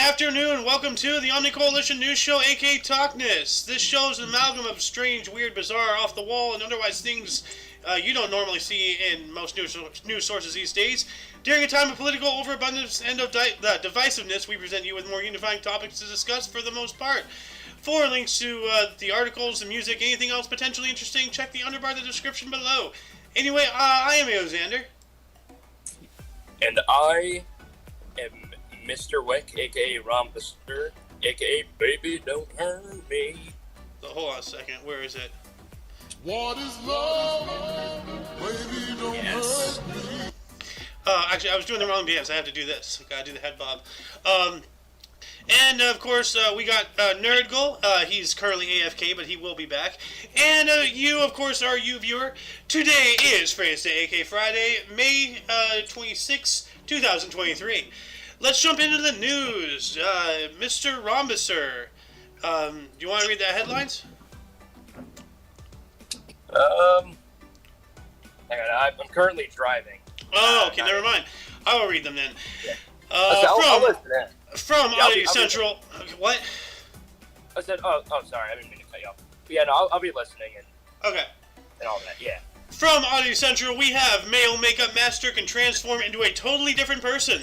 afternoon. Welcome to the OMNI Coalition News Show, aka TOCNS. This show is an amalgam of strange, weird, bizarre, off-the-wall, and otherwise things you don't normally see in most news sources these days. During a time of political overabundance and of divisiveness, we present you with more unifying topics to discuss for the most part. For links to the articles, the music, anything else potentially interesting, check the underbar of the description below. Anyway, I am Xander. And I am Mr. Wick, a.k.a. Rombuster, a.k.a. Baby Don't Hurt Me. So, hold on a second. Where is it? What is love? Baby, don't hurt me. Actually, I was doing the wrong dance. I have to do this. I gotta do the head bob. And, of course, we got Nerdgle. He's currently AFK, but he will be back. And you, of course, are you viewer. Today is Friday, aka Friday, May 26, 2023. Let's jump into the news. Mr. Rombuser, do you want to read the headlines? Hang on, I'm currently driving. Oh, okay, never mind. I will read them then. Yeah. I'll listen in. From Audio Central. What? I said, oh, sorry, I didn't mean to cut you off. But yeah, no, I'll be listening and all that, yeah. From Audio Central, we have male makeup master can transform into a totally different person.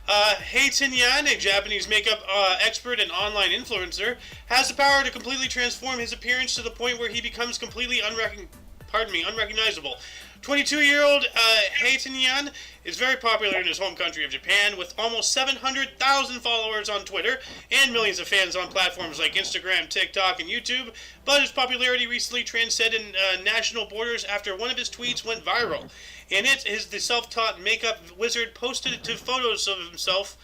Hei Tinyan, a Japanese makeup expert and online influencer, has the power to completely transform his appearance to the point where he becomes completely unrecognizable. 22-year-old Hei Tinyan is very popular in his home country of Japan, with almost 700,000 followers on Twitter and millions of fans on platforms like Instagram, TikTok, and YouTube, but his popularity recently transcended national borders after one of his tweets went viral. In it, the self-taught makeup wizard posted two photos of himself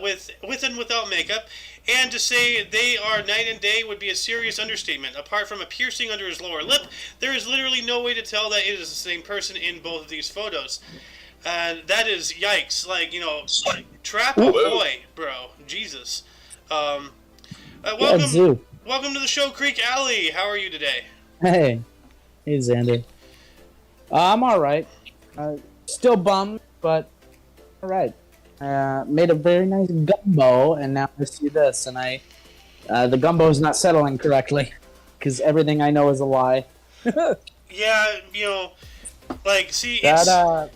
with and without makeup, and to say they are night and day would be a serious understatement. Apart from a piercing under his lower lip, there is literally no way to tell that it is the same person in both of these photos. And that is yikes. Like, you know, trap a boy, bro. Jesus. Welcome to the show, Creek Alley. How are you today? Hey Xander. I'm alright. Still bummed, but alright. Made a very nice gumbo, and now I see this, and the gumbo is not settling correctly, because everything I know is a lie. Yeah, you know, like, see, that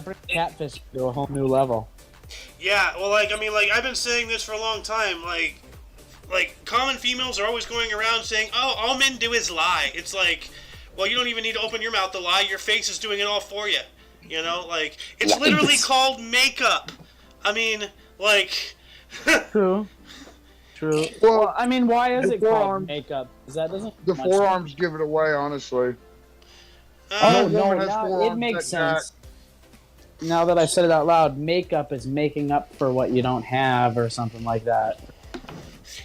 brings catfish to a whole new level. Yeah, well, like, I mean, like, I've been saying this for a long time, like, common females are always going around saying, oh, all men do is lie. It's like, well, you don't even need to open your mouth to lie, your face is doing it all for you. You know, like, it's literally called makeup. I mean, like... True. Well, I mean, why is it called makeup? Because that doesn't... The forearms give it away, honestly. No, now it makes sense. Now that I said it out loud, makeup is making up for what you don't have or something like that.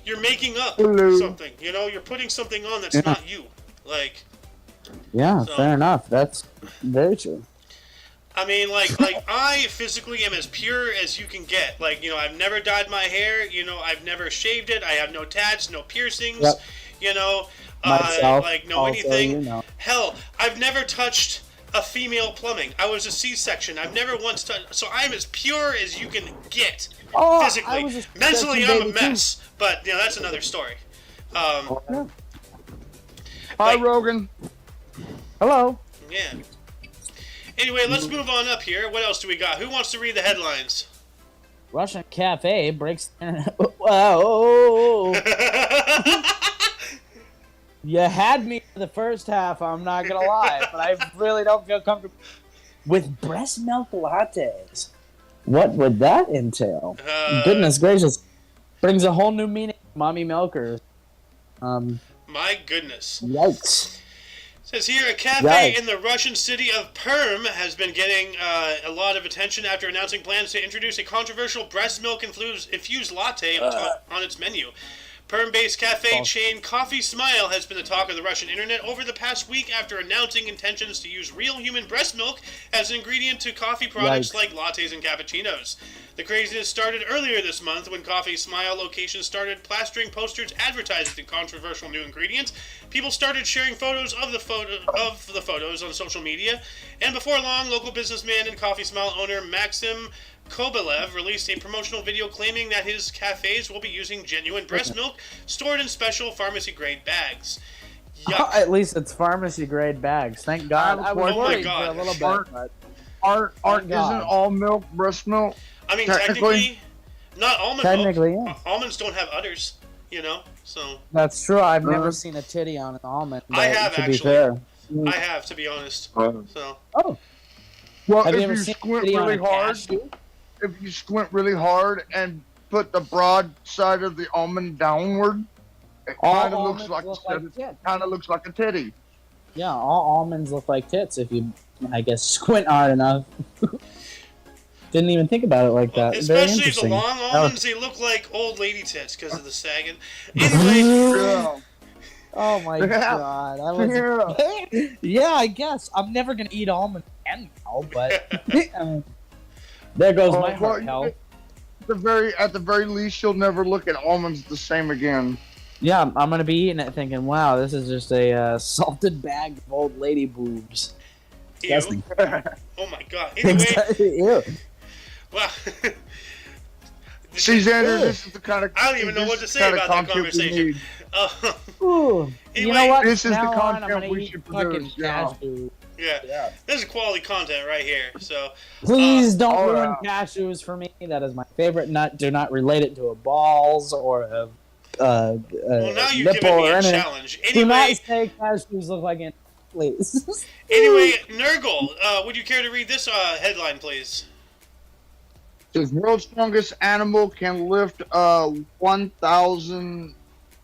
You're making up something, you know? You're putting something on that's not you. Like... Yeah, fair enough. That's very true. I mean, like I physically am as pure as you can get. Like, you know, I've never dyed my hair. You know, I've never shaved it. I have no tats, no piercings. Yep. You know, Myself, like no also, anything. You know. Hell, I've never touched a female plumbing. I was a C-section. I've never once touched. So I'm as pure as you can get physically. Mentally, I'm a mess. But you know, that's another story. Hi, like, Rogan. Hello. Yeah. Anyway, let's move on up here. What else do we got? Who wants to read the headlines? Russian cafe breaks... Whoa. You had me for the first half, I'm not going to lie, but I really don't feel comfortable. With breast milk lattes. What would that entail? Goodness gracious. Brings a whole new meaning to mommy milkers. My goodness. Yikes. Says here, a cafe in the Russian city of Perm has been getting a lot of attention after announcing plans to introduce a controversial breast milk infused latte on its menu. Perm-based cafe chain Coffee Smile has been the talk of the Russian internet over the past week after announcing intentions to use real human breast milk as an ingredient to coffee products like lattes and cappuccinos. The craziness started earlier this month when Coffee Smile locations started plastering posters advertising the controversial new ingredient. People started sharing photos of the photos on social media, and before long, local businessman and Coffee Smile owner Maxim Kobelev released a promotional video claiming that his cafes will be using genuine breast milk stored in special pharmacy-grade bags. Yuck. At least it's pharmacy-grade bags. Thank God. I was Oh my worried God. for a little bit, but... Isn't all milk breast milk? I mean, technically not almond technically, milk. yeah. Almonds don't have udders, you know, so... That's true. I've never seen a titty on an almond. But I have, to actually. Be fair. I have, to be honest. So. Oh. Well, Have if you ever you seen squint a titty on really a hard, cashew? if you squint really hard and put the broad side of the almond downward, it All kind of looks almonds like look like tits. kind of looks like a titty. Yeah, all almonds look like tits if you, I guess, squint hard enough. Didn't even think about it like that. Very Especially the interesting. long almonds, they look like old lady tits because of the sagging. Anyway, Yeah. Oh my God! I was, yeah, I guess I'm never gonna eat almonds again now, but there goes my heart health. At the very least, you'll never look at almonds the same again. Yeah, I'm gonna be eating it thinking, wow, this is just a salted bag of old lady boobs. ew. Disgusting. Oh my God. Anyway, Ew. well, See, Xander, this is the kind of I don't even know what to say about that conversation. Ooh, you know Anyway, what? This is the Now on, I'm content gonna we eat should fucking produce, yeah. cashew. yeah, this is quality content right here. So, Please don't oh, ruin cashews for me. That is my favorite nut. Do not relate it to a balls or a well, now you're nipple giving me or a anything. challenge. Do not Anyway, say cashews look like it, please. anyway, Nurgle, would you care to read this headline, please? The world's strongest animal can lift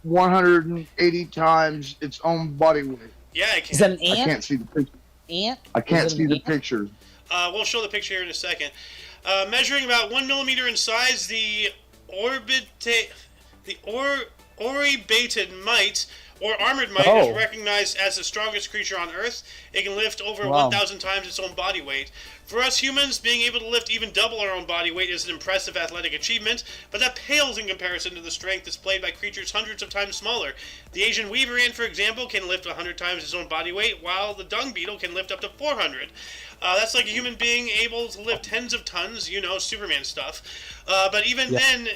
1,180 times its own body weight. Yeah, I can. Is that an I ant? can't see the picture. Ant? I can't Is it see an the ant? picture. We'll show the picture here in a second. Measuring about 1 millimeter in size, the oribated mite, or armored mite, Oh. is recognized as the strongest creature on Earth. It can lift over Wow. 1,000 times its own body weight. For us humans, being able to lift even double our own body weight is an impressive athletic achievement, but that pales in comparison to the strength displayed by creatures hundreds of times smaller. The Asian weaver ant, for example, can lift 100 times its own body weight, while the dung beetle can lift up to 400. That's like a human being able to lift tens of tons, you know, Superman stuff. But even then,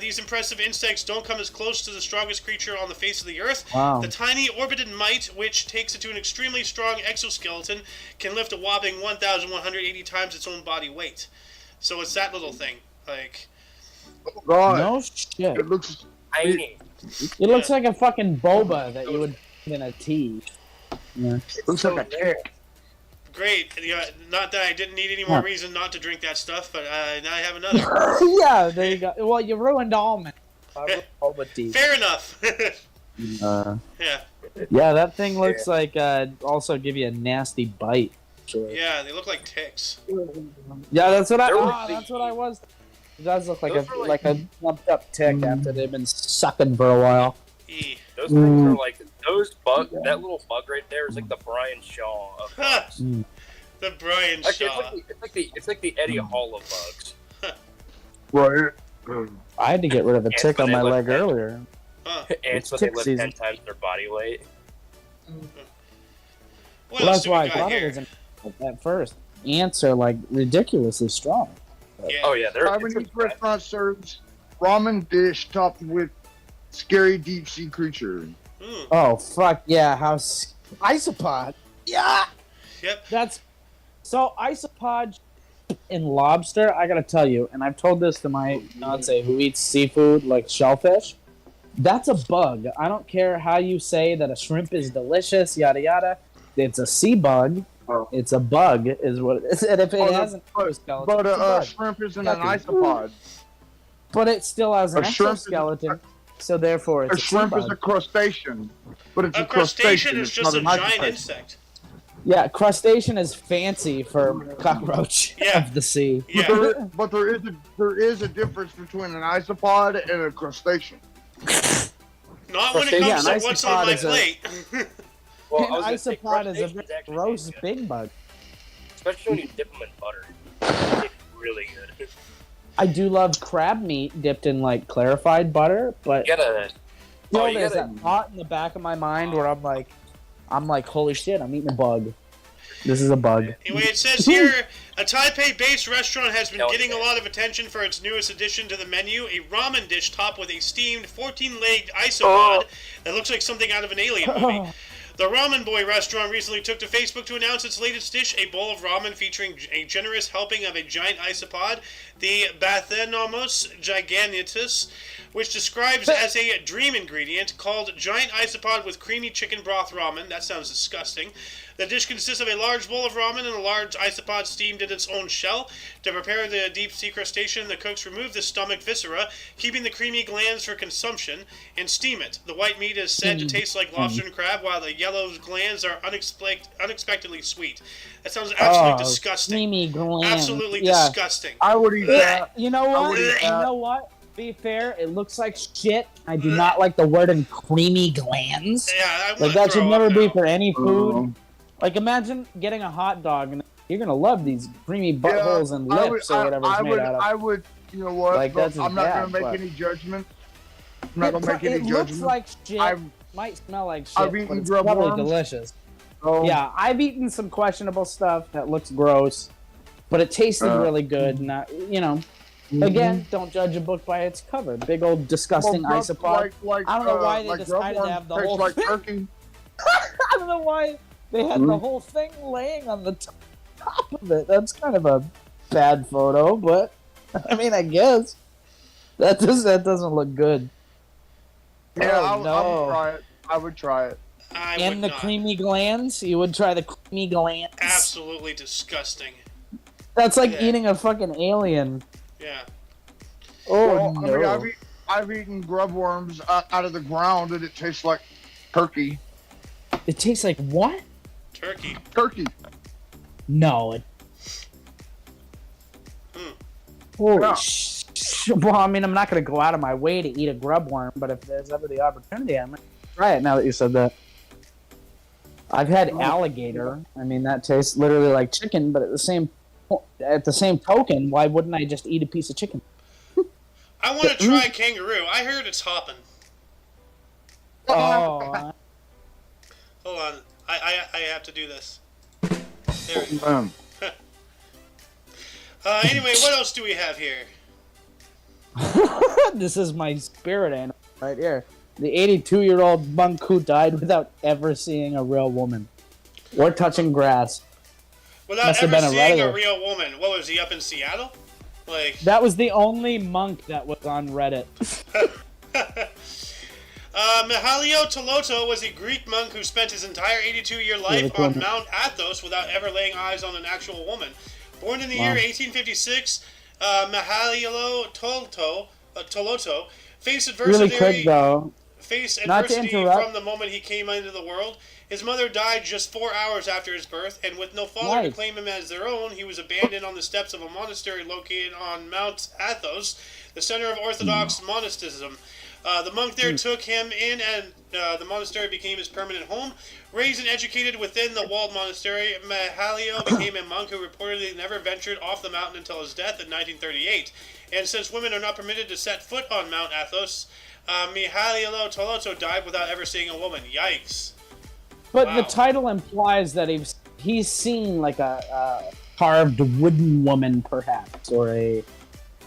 these impressive insects don't come as close to the strongest creature on the face of the Earth. Wow. The tiny orbited mite, which takes it to an extremely strong exoskeleton, can lift a whopping 1,180 times its own body weight. So it's that little thing. Like, Oh, God. No shit. It looks. Tiny. It looks like a fucking boba that you would put in a tea. Yeah. It looks like a tick. great. Not that I didn't need any more reason not to drink that stuff, but now I have another. Yeah, there you go. Well, you ruined almond. Boba tea. Fair enough. Uh, Yeah. yeah, that thing looks like also give you a nasty bite. Sure. Yeah, they look like ticks. Yeah, that's what There would that's be- what I was. It does look like Those a are like a lumped up tick after they've been sucking for a while. E. Those things are like those bug. That little bug right there is like the Brian Shaw of bugs. The Brian Actually, Shaw. it's like the Eddie Hall of bugs. Right. I had to get rid of a Ants tick when on they my lift leg that- earlier. Ants when tick they lift season. 10 times their body weight. What Well, else that's do we why I got thought here? it was at first. Ants are like ridiculously strong. Yeah. Oh yeah, they're it's Taiwanese impressive. restaurant serves ramen dish topped with scary deep sea creature. Mm. Oh fuck yeah! Isopod? Yeah, Yep. that's so isopod in lobster. I gotta tell you, and I've told this to my fiance who eats seafood like shellfish. That's a bug. I don't care how you say that a shrimp is delicious, yada yada. It's a sea bug. Oh. It's a bug, is what it is. And if it has an exoskeleton, But it's a bug. shrimp isn't an Fucking- isopod. But it still has an A shrimp is- exoskeleton, so therefore it's A shrimp sea is a bug. crustacean. But it's A a crustacean is it's just a not an giant isopod. insect. Yeah, crustacean is fancy for cockroach Yeah. of the sea. Yeah. But there is a difference between an isopod and a crustacean. Not when it Yeah, comes an to what's on isopod my is a- plate. Well, I An was gonna say, isopod is a crustaceans very actually gross taste good, big bug. especially when you dip them in butter. They taste really good. I do love crab meat dipped in like clarified butter, but You gotta. still Oh, you there's gotta. that thought in the back of my mind where I'm like, holy shit, I'm eating a bug. This is a bug. Anyway, it says here, a Taipei-based restaurant has been getting a lot of attention for its newest addition to the menu, a ramen dish topped with a steamed 14-legged isopod that looks like something out of an Alien movie. The Ramen Boy restaurant recently took to Facebook to announce its latest dish, a bowl of ramen featuring a generous helping of a giant isopod, the Bathynomos giganteus, which describes as a dream ingredient called giant isopod with creamy chicken broth ramen. That sounds disgusting. The dish consists of a large bowl of ramen and a large isopod steamed in its own shell. To prepare the deep-sea crustacean, the cooks remove the stomach viscera, keeping the creamy glands for consumption, and steam it. The white meat is said to taste like lobster and crab, while the yellow glands are unexpectedly sweet. That sounds absolutely disgusting. Creamy glands. Absolutely disgusting. I would eat that. You know what? You know what? To be fair, it looks like shit. I do not like the word in creamy glands. Yeah, I like that should never be for any food. Like imagine getting a hot dog and you're gonna love these creamy buttholes and lips or whatever it's made out of. I would, you know what? Like, that's I'm not bad, gonna make any judgment. I'm not gonna make any judgment. It looks like shit. Might smell like shit, I've but eaten it's grub probably worms. delicious. Oh. Yeah, I've eaten some questionable stuff that looks gross, but it tasted really good. And you know, again, don't judge a book by its cover. Big old disgusting isopod. I don't know why they decided to have the whole thing. Turkey. I don't know why they had the whole thing laying on the top of it. That's kind of a bad photo, but I mean, I guess that doesn't look good. Yeah, I would try it. I would try it. And the creamy glands? You would try the creamy glands? Absolutely disgusting. That's like eating a fucking alien. Yeah. Oh, no. I mean, I've eaten grub worms out of the ground and it tastes like turkey. It tastes like what? Turkey. Turkey. No. Holy well, I mean, I'm not going to go out of my way to eat a grub worm, but if there's ever the opportunity, I might try it now that you said that. I've had alligator. I mean, that tastes literally like chicken, but at the same token, why wouldn't I just eat a piece of chicken? I want to try kangaroo. I heard it's hopping. Oh. Hold on. I have to do this. There we go. Anyway, what else do we have here? This is my spirit animal right here. The 82-year-old monk who died without ever seeing a real woman or touching grass. Without ever seeing a real woman. What was he, up in Seattle? Like that was the only monk that was on Reddit. Mihailo Toloto was a Greek monk who spent his entire 82-year life on Mount Athos without ever laying eyes on an actual woman. Born in the year 1856, Mihailo Toloto faced adversity, from the moment he came into the world. His mother died just 4 hours after his birth, and with no father to claim him as their own, he was abandoned on the steps of a monastery located on Mount Athos, the center of Orthodox monasticism. The monk there took him in, and the monastery became his permanent home. Raised and educated within the walled monastery, Mihailo became a monk who reportedly never ventured off the mountain until his death in 1938. And since women are not permitted to set foot on Mount Athos, Mihailo Toloto died without ever seeing a woman. Yikes. But the title implies that he's seen like a carved wooden woman, perhaps, or a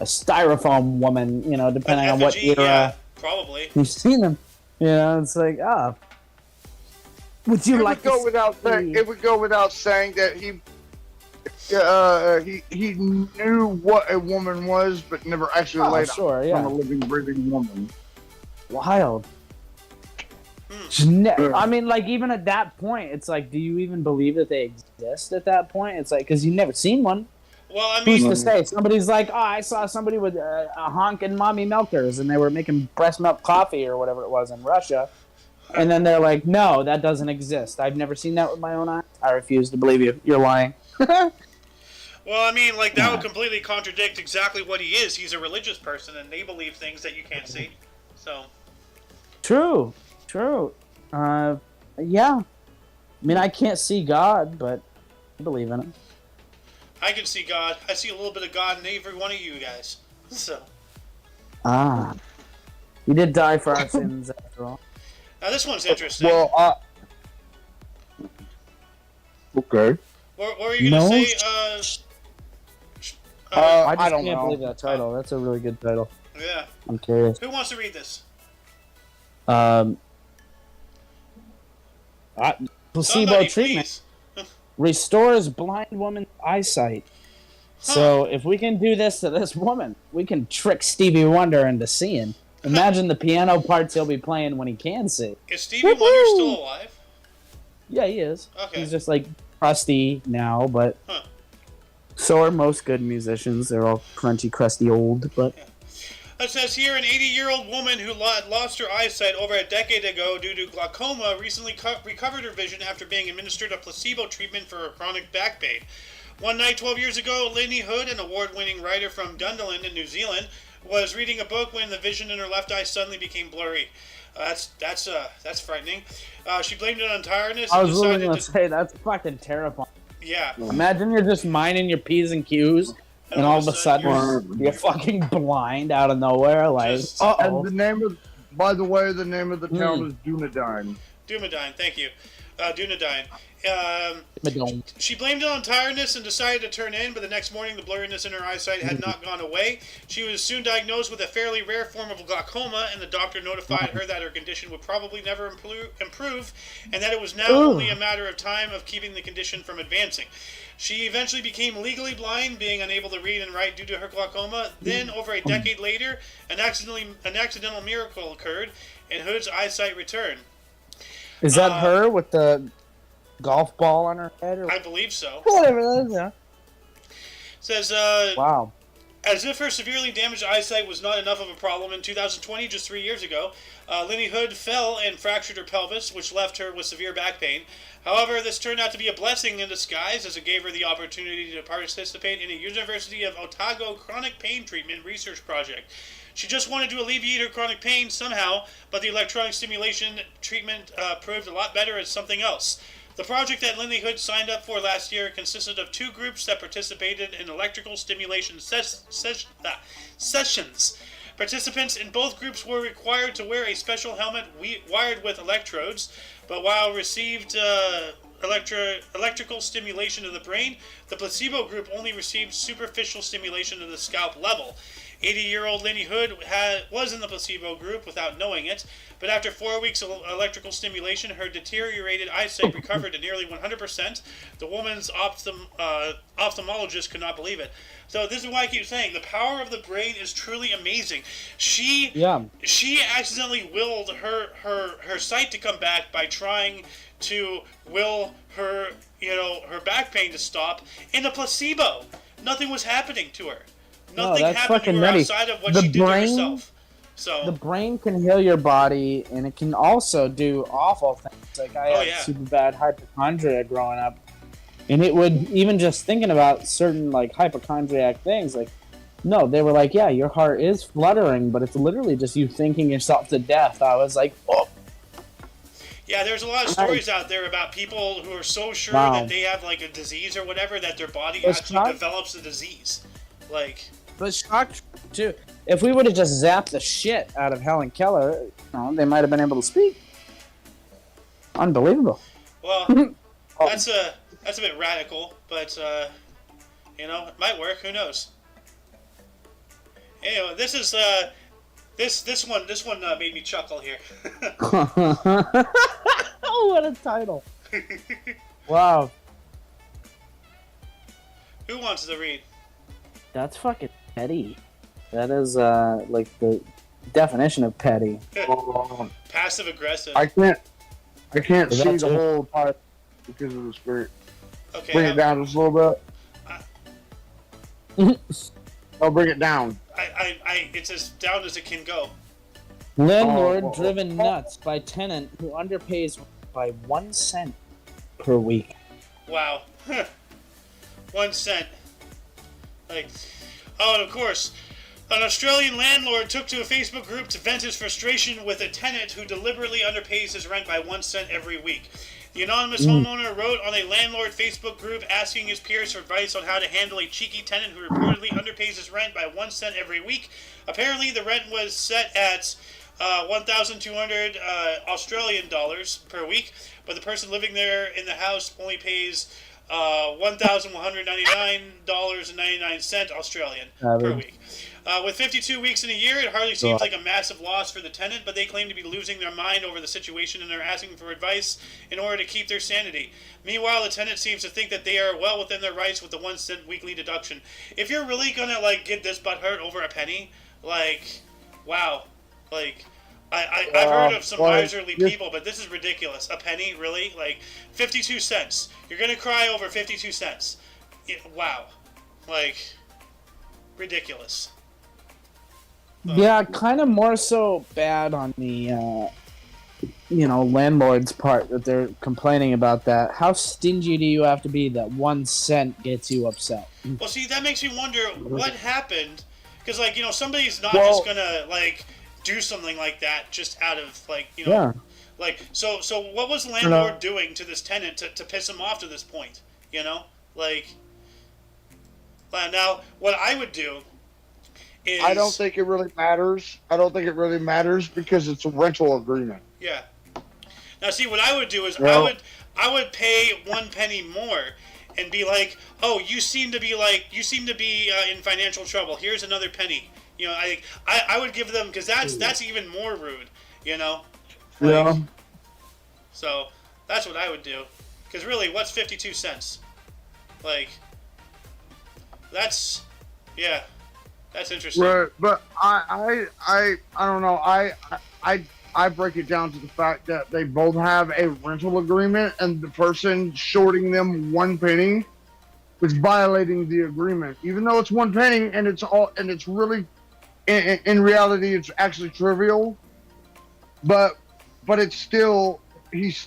styrofoam woman, you know, depending on what era. Yeah, probably. You've seen them. You know, it's like, would you like to it would go without saying that he knew what a woman was, but never actually laid eyes on a living, breathing woman. Wild. I mean, like, even at that point, it's like, do you even believe that they exist at that point? It's like, because you've never seen one. Well, I mean, who's to say? Somebody's like, I saw somebody with a honking mommy milkers, and they were making breast milk coffee or whatever it was in Russia. And then they're like, no, that doesn't exist. I've never seen that with my own eyes. I refuse to believe you. You're lying. Well, I mean, like, that would completely contradict exactly what he is. He's a religious person, and they believe things that you can't see. So. True. Yeah. I mean, I can't see God, but I believe in it. I can see God. I see a little bit of God in every one of you guys. So. He did die for our sins, after all. Now, this one's interesting. Well, okay. What were you gonna say? I I just don't can't know. believe that title. That's a really good title. Yeah. I'm curious. Who wants to read this? Placebo Somebody, treatment please. restores blind woman's eyesight. So if we can do this to this woman, we can trick Stevie Wonder into seeing. Imagine the piano parts he'll be playing when he can see. Is Stevie Wonder still alive? Yeah, he is. Okay. He's just like crusty now, but so are most good musicians. They're all crunchy, crusty, old. But It says here, an 80-year-old woman who lost her eyesight over a decade ago due to glaucoma recently recovered her vision after being administered a placebo treatment for her chronic back pain. One night 12 years ago, Lindy Hood, an award-winning writer from Dunedin in New Zealand, was reading a book when the vision in her left eye suddenly became blurry. That's frightening. She blamed it on tiredness. I And was really decided going to to say that's fucking terrifying. Yeah. Imagine you're just minding your P's and Q's, and all of a sudden you're fucking blind out of nowhere. Like, And the name of, by the way, the name of the town is Dunedin. Dunedin, thank you. Dunedin. Madone. She blamed it on tiredness and decided to turn in, but the next morning the blurriness in her eyesight had not gone away. She was soon diagnosed with a fairly rare form of glaucoma, and the doctor notified her that her condition would probably never improve, and that it was now only a matter of time of keeping the condition from advancing. She eventually became legally blind, being unable to read and write due to her glaucoma. Then, over a decade later, an accidental miracle occurred, and Hood's eyesight returned. Is that her with the golf ball on her head? Or I believe so. whatever that is, yeah. Says, Wow. as if her severely damaged eyesight was not enough of a problem, in 2020, just 3 years ago, Lindy Hood fell and fractured her pelvis, which left her with severe back pain. However, this turned out to be a blessing in disguise, as it gave her the opportunity to participate in a University of Otago chronic pain treatment research project. She just wanted to alleviate her chronic pain somehow, but the electronic stimulation treatment proved a lot better as something else. The project that Lindy Hood signed up for last year consisted of 2 groups that participated in electrical stimulation sessions. Participants in both groups were required to wear a special helmet wired with electrodes, but while received electrical stimulation of the brain, the placebo group only received superficial stimulation of the scalp level. 80-year-old Lindy Hood was in the placebo group without knowing it, but after 4 weeks of electrical stimulation, her deteriorated eyesight recovered to nearly 100%. The woman's ophthalmologist could not believe it. So this is why I keep saying the power of the brain is truly amazing. She accidentally willed her sight to come back by trying to will her back pain to stop in a placebo. Nothing was happening to her. Nothing happened to her outside of what she did to herself. So the brain can heal your body, and it can also do awful things. Like I had super bad hypochondria growing up, and it would, even just thinking about certain like hypochondriac things, like no, they were like, yeah, your heart is fluttering, but it's literally just you thinking yourself to death. I was like, oh. Yeah, there's a lot of stories out there about people who are so sure that they have like a disease or whatever that their body actually develops the disease. Like, but shocked too. If we would have just zapped the shit out of Helen Keller, they might have been able to speak. Unbelievable. Well, that's a bit radical, but it might work. Who knows? Anyway, this is this one made me chuckle here. Oh, what a title! Wow. Who wants to read? That's fucking petty. That is like the definition of petty. Passive aggressive. I can't see the whole part because of the skirt. Okay. Bring it down just a little bit. I'll bring it down. It's as down as it can go. Landlord driven nuts by tenant who underpays by 1 cent per week. Wow. 1 cent. Like, oh, and of course, an Australian landlord took to a Facebook group to vent his frustration with a tenant who deliberately underpays his rent by 1 cent every week. The anonymous homeowner wrote on a landlord Facebook group asking his peers for advice on how to handle a cheeky tenant who reportedly underpays his rent by 1 cent every week. Apparently, the rent was set at 1,200 Australian dollars per week, but the person living there in the house only pays $1,199.99 Australian per week. With 52 weeks in a year, it hardly seems like a massive loss for the tenant, but they claim to be losing their mind over the situation and are asking for advice in order to keep their sanity. Meanwhile, the tenant seems to think that they are well within their rights with the 1 cent weekly deduction. If you're really gonna get this butthurt over a penny, wow, I've heard of some miserly people, but this is ridiculous. A penny, really? 52 cents. You're gonna cry over 52 cents. Wow, ridiculous. Yeah, kind of more so bad on the, landlord's part that they're complaining about that. How stingy do you have to be that 1 cent gets you upset? Well, see, that makes me wonder what happened. Because, somebody's not just gonna, do something like that just out of, Yeah. So what was the landlord doing to this tenant to piss him off to this point? Now, what I would do is... I don't think it really matters. Because it's a rental agreement. Yeah. Now, see, what I would do is I would pay 1 penny more and be like, oh, you seem to be in financial trouble. Here's another penny. I would give them, because that's even more rude. Yeah. So that's what I would do. Because really, what's 52 cents? That's interesting. Right, but I don't know. I break it down to the fact that they both have a rental agreement, and the person shorting them 1 penny is violating the agreement, even though it's 1 penny, and it's really, in reality, it's actually trivial. But it's still, the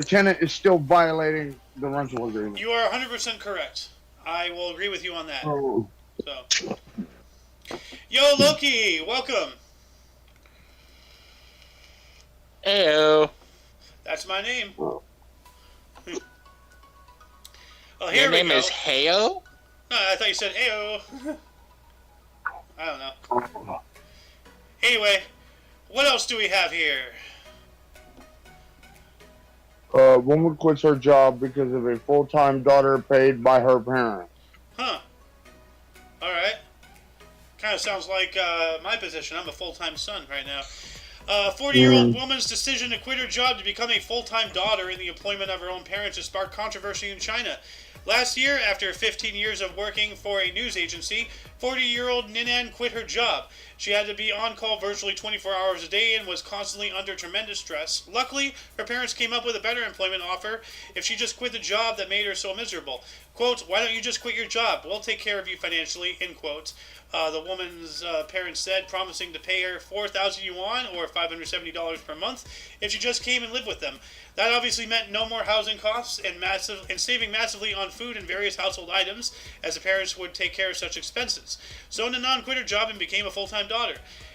tenant is still violating the rental agreement. You are 100% correct. I will agree with you on that. Oh. So, yo, Loki, welcome. Heyo. That's my name. Oh, here Your we name go. is Heyo? No, I thought you said Ayo. I don't know. Anyway, what else do we have here? Woman quits her job because of a full-time daughter paid by her parents. Huh. Alright. Kind of sounds like my position. I'm a full-time son right now. 40-year-old woman's decision to quit her job to become a full-time daughter in the employment of her own parents has sparked controversy in China. Last year, after 15 years of working for a news agency, 40-year-old Ninan quit her job. She had to be on call virtually 24 hours a day and was constantly under tremendous stress. Luckily, her parents came up with a better employment offer if she just quit the job that made her so miserable. Quote, why don't you just quit your job? We'll take care of you financially, end quote. The woman's parents said, promising to pay her 4,000 yuan or $570 per month if she just came and lived with them. That obviously meant no more housing costs and saving massively on food and various household items, as the parents would take care of such expenses. So Nanan quit her job and became a full-time daughter.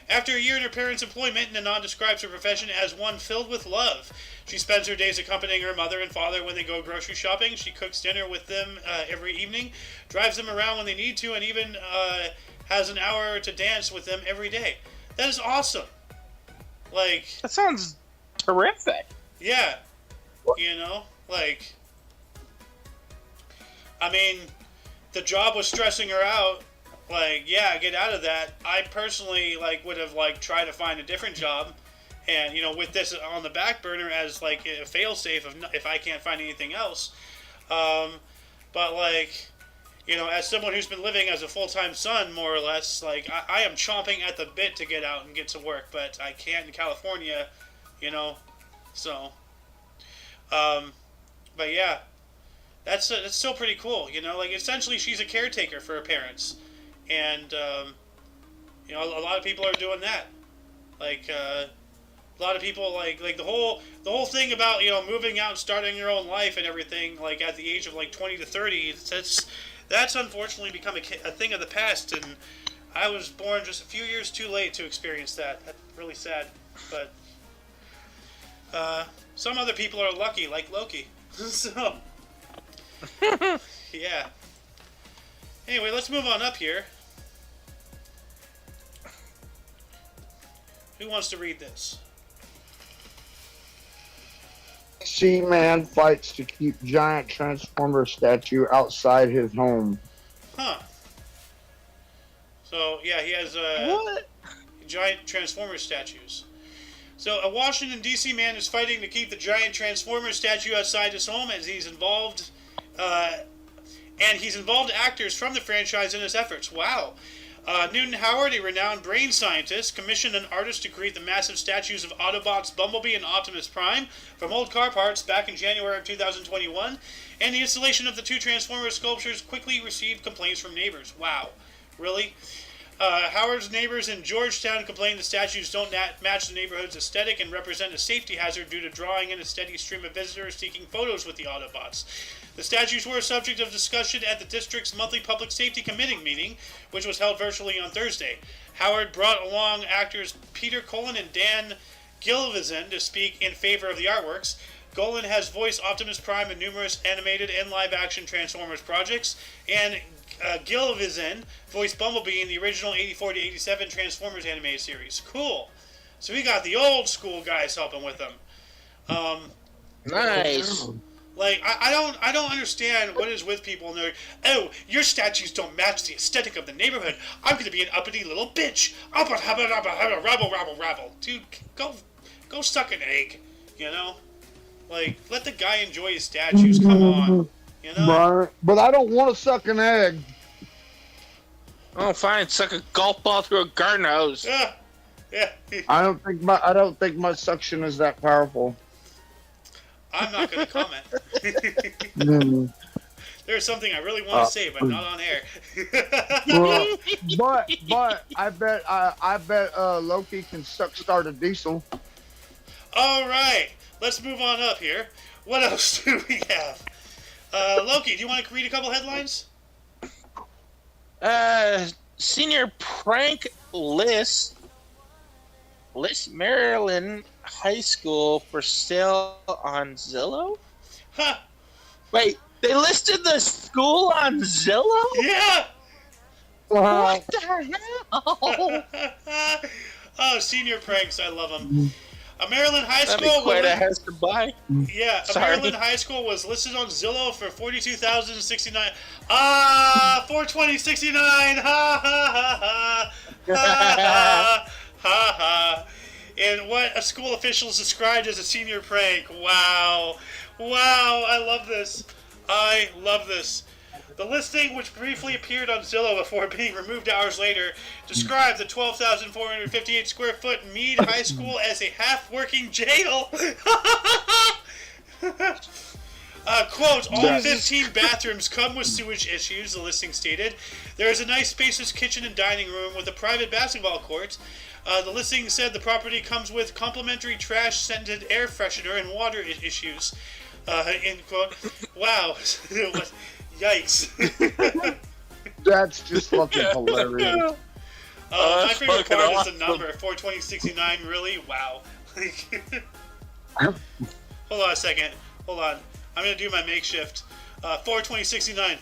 After a year in her parents' employment, Nanan describes her profession as one filled with love. She spends her days accompanying her mother and father when they go grocery shopping. She cooks dinner with them every evening, drives them around when they need to, and even has an hour to dance with them every day. That is awesome. That sounds terrific. Yeah. I mean, the job was stressing her out. Get out of that. I personally, would have, tried to find a different job. And, with this on the back burner as, a fail-safe if I can't find anything else. As someone who's been living as a full-time son, more or less, I am chomping at the bit to get out and get to work. But I can't in California, so... but yeah, that's still pretty cool, essentially she's a caretaker for her parents, and, a lot of people are doing that, a lot of people, the whole thing about, moving out and starting your own life and everything, at the age of, 20 to 30, that's unfortunately become a thing of the past, and I was born just a few years too late to experience that. That's really sad, but, some other people are lucky, like Loki. So, yeah. Anyway, let's move on up here. Who wants to read this? Seaman fights to keep giant Transformer statue outside his home. Huh. So, yeah, he has giant Transformer statues. So, a Washington, D.C. man is fighting to keep the giant Transformer statue outside his home as he's involved... he's involved actors from the franchise in his efforts. Wow. Newton Howard, a renowned brain scientist, commissioned an artist to create the massive statues of Autobots Bumblebee and Optimus Prime from old car parts back in January of 2021, and the installation of the two Transformers sculptures quickly received complaints from neighbors. Wow. Really? Howard's neighbors in Georgetown complained the statues don't match the neighborhood's aesthetic and represent a safety hazard due to drawing in a steady stream of visitors seeking photos with the Autobots. The statues were a subject of discussion at the district's monthly public safety committee meeting, which was held virtually on Thursday. Howard brought along actors Peter Cullen and Dan Gilvezan to speak in favor of the artworks. Golan has voiced Optimus Prime in numerous animated and live-action Transformers projects, and Gilvezan voiced Bumblebee in the original 84 to 87 Transformers animated series. Cool. So we got the old school guys helping with them. Nice. Like, I don't understand what is with people and they're like, oh, your statues don't match the aesthetic of the neighborhood. I'm gonna be an uppity little bitch. Rabble. Dude, go suck an egg. You know? Like, let the guy enjoy his statues. Come on. You know? But I don't want to suck an egg. Oh, fine. Suck a golf ball through a garden hose. Yeah. I don't think my suction is that powerful. I'm not going to comment. There's something I really want to say, but not on air. but I bet Loki can start a diesel. All right, let's move on up here. What else do we have? Loki, do you want to read a couple headlines? Senior prank list Maryland High School for sale on Zillow? Huh. Wait, they listed the school on Zillow? Yeah! What the hell? Oh, senior pranks, I love them. A Maryland high That'd school... be quite a house to buy. Yeah, a Sorry. Maryland high school was listed on Zillow for $42,069. Ah, $420.69. Ha ha ha ha. Ha ha ha ha. In what a school officials described as a senior prank. Wow, I love this. The listing, which briefly appeared on Zillow before being removed hours later, described the 12,458 square foot Meade High School as a half-working jail. Quote, all 15 bathrooms come with sewage issues, the listing stated. There is a nice spacious kitchen and dining room with a private basketball court. The listing said the property comes with complimentary trash-scented air freshener and water issues. End quote. Wow. Yikes. That's just fucking hilarious. My favorite part awesome. is the number, 42069, really? Wow. Hold on a second. Hold on. I'm going to do my makeshift. 42069.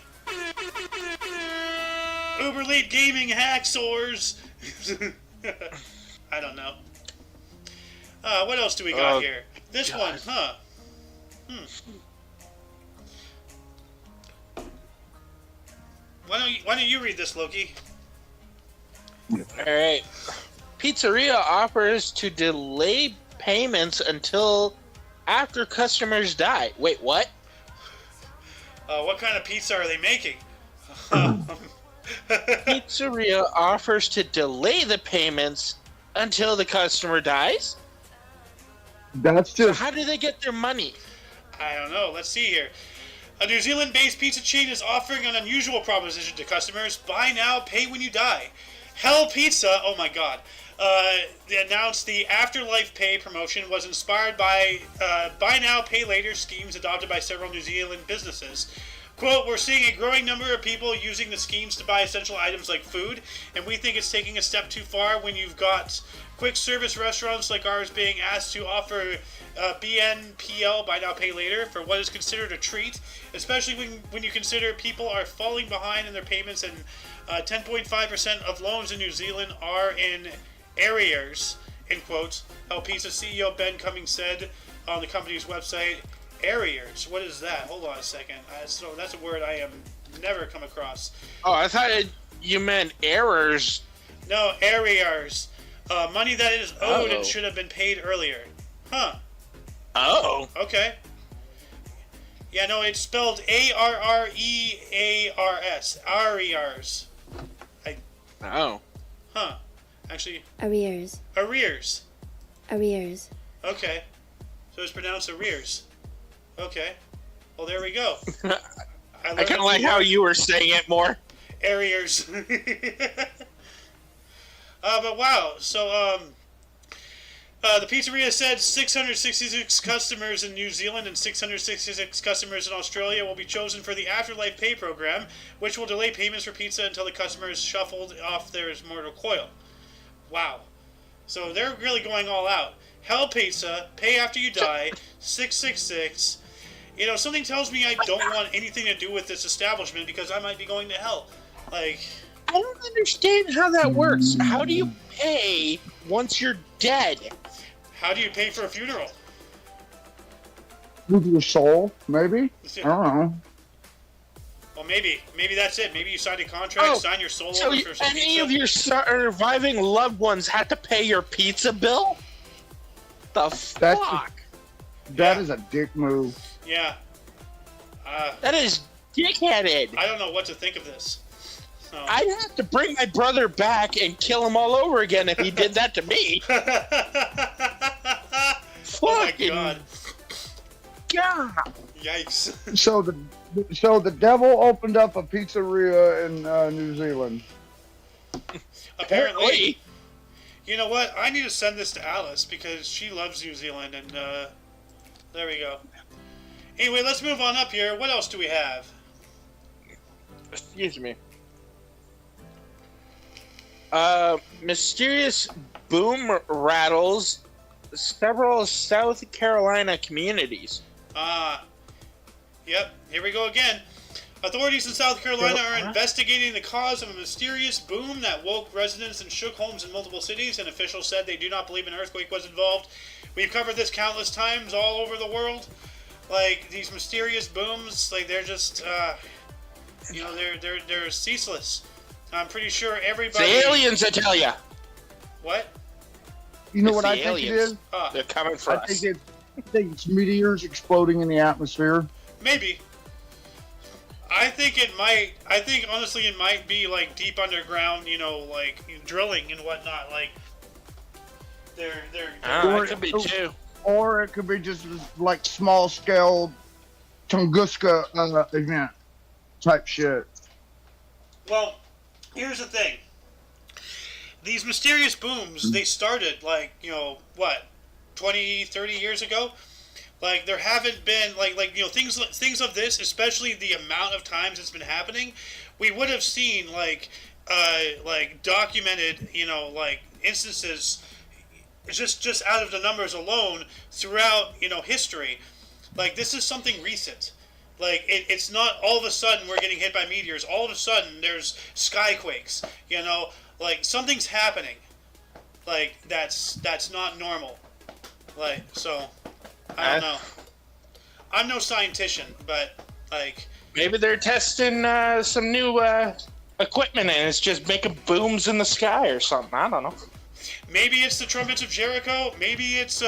Uber Elite Gaming Hacksaws. I don't know. What else do we got here? This God. one, huh? Why don't you read this, Loki? Alright. Pizzeria offers to delay payments until after customers die. Wait, what? What kind of pizza are they making? Pizzeria offers to delay the payments until the customer dies? That's So just how do they get their money? I don't know. Let's see here. A New Zealand-based pizza chain is offering an unusual proposition to customers: buy now, pay when you die. Hell Pizza, oh my god. They announced the Afterlife Pay promotion was inspired by buy now, pay later schemes adopted by several New Zealand businesses. Quote, we're seeing a growing number of people using the schemes to buy essential items like food, and we think it's taking a step too far when you've got quick service restaurants like ours being asked to offer BNPL, buy now, pay later, for what is considered a treat, especially when you consider people are falling behind in their payments and 10.5% of loans in New Zealand are in arrears, end quote. Pizza CEO Ben Cummings said on the company's website. Arrears. What is that? Hold on a second. So that's a word I have never come across. Oh, I thought you meant errors. No, arrears. Money that is owed and should have been paid earlier. Huh. Oh. Okay. Yeah, no, it's spelled A-R-R-E-A-R-S. Arrears. Oh. Huh. Actually... Arrears. Arrears. Arrears. Okay. So it's pronounced arrears. Okay. Well, there we go. I kind of like how you were saying it more. Arrears. But wow. So, the pizzeria said 666 customers in New Zealand and 666 customers in Australia will be chosen for the Afterlife Pay program, which will delay payments for pizza until the customer is shuffled off their mortal coil. Wow. So they're really going all out. Hell Pizza, Pay After You Die, 666. You know, something tells me I don't want anything to do with this establishment because I might be going to hell. Like... I don't understand how that works. How do you pay once you're dead? How do you pay for a funeral? With your soul, maybe? I don't know. Well, maybe that's it. Maybe you signed a contract, sign your soul over for some any pizza. of your surviving loved ones had to pay your pizza bill? The fuck? That is a dick move. Yeah. That is dickheaded. I don't know what to think of this. So. I'd have to bring my brother back and kill him all over again if he did that to me. Oh my god. God. Yikes. So the devil opened up a pizzeria in New Zealand. Apparently. You know what? I need to send this to Alice because she loves New Zealand, and there we go. Anyway, let's move on up here. What else do we have? Excuse me. Mysterious boom rattles several South Carolina communities. Yep, here we go again. Authorities in South Carolina are investigating the cause of a mysterious boom that woke residents and shook homes in multiple cities, and officials said they do not believe an earthquake was involved. We've covered this countless times all over the world. Like, these mysterious booms, like, they're just, you know, they're ceaseless. I'm pretty sure everybody... The aliens, I tell ya! What? You know It's what the I think aliens. it is? They're coming for us. I think it's meteors exploding in the atmosphere. Maybe. I think honestly it might be like deep underground, you know, like drilling and whatnot. Like they're It could be too. Or it could be just like small scale Tunguska event type shit. Well, here's the thing. These mysterious booms, they started like, you know, what, 20, 30 years ago? Like, there haven't been, like you know, things of this, especially the amount of times it's been happening, we would have seen, like documented, you know, like, instances just out of the numbers alone throughout, you know, history. Like, this is something recent. Like, it's not all of a sudden we're getting hit by meteors. All of a sudden there's skyquakes, you know? Like, something's happening. Like, that's not normal. Like, so... I don't know. I'm no scientician, but, like... Maybe they're testing some new equipment and it's just making booms in the sky or something. I don't know. Maybe it's the trumpets of Jericho. Maybe it's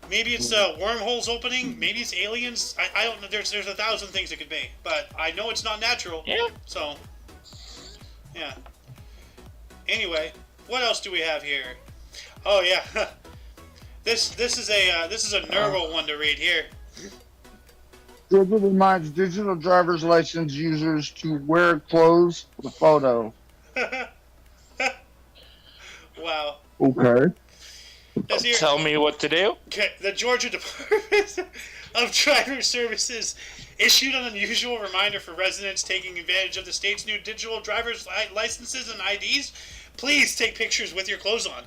wormholes opening. Maybe it's aliens. I don't know. There's 1,000 things it could be. But I know it's not natural. Yeah. So, yeah. Anyway, what else do we have here? Oh, yeah. This is a Nurgle one to read here. Georgia reminds digital driver's license users to wear clothes for the photo. Wow. Okay. Tell me what to do. Okay, the Georgia Department of Driver Services issued an unusual reminder for residents taking advantage of the state's new digital driver's licenses and IDs. Please take pictures with your clothes on.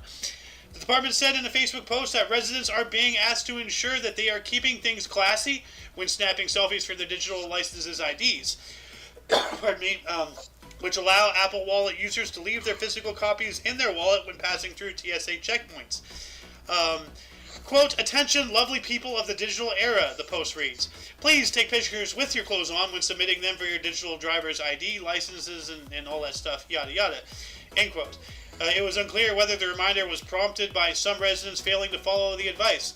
The department said in a Facebook post that residents are being asked to ensure that they are keeping things classy when snapping selfies for their digital licenses IDs. Pardon me. Which allow Apple Wallet users to leave their physical copies in their wallet when passing through TSA checkpoints. Quote, "Attention, lovely people of the digital era," the post reads. "Please take pictures with your clothes on when submitting them for your digital driver's ID, licenses, and all that stuff, yada yada." End quote. It was unclear whether the reminder was prompted by some residents failing to follow the advice.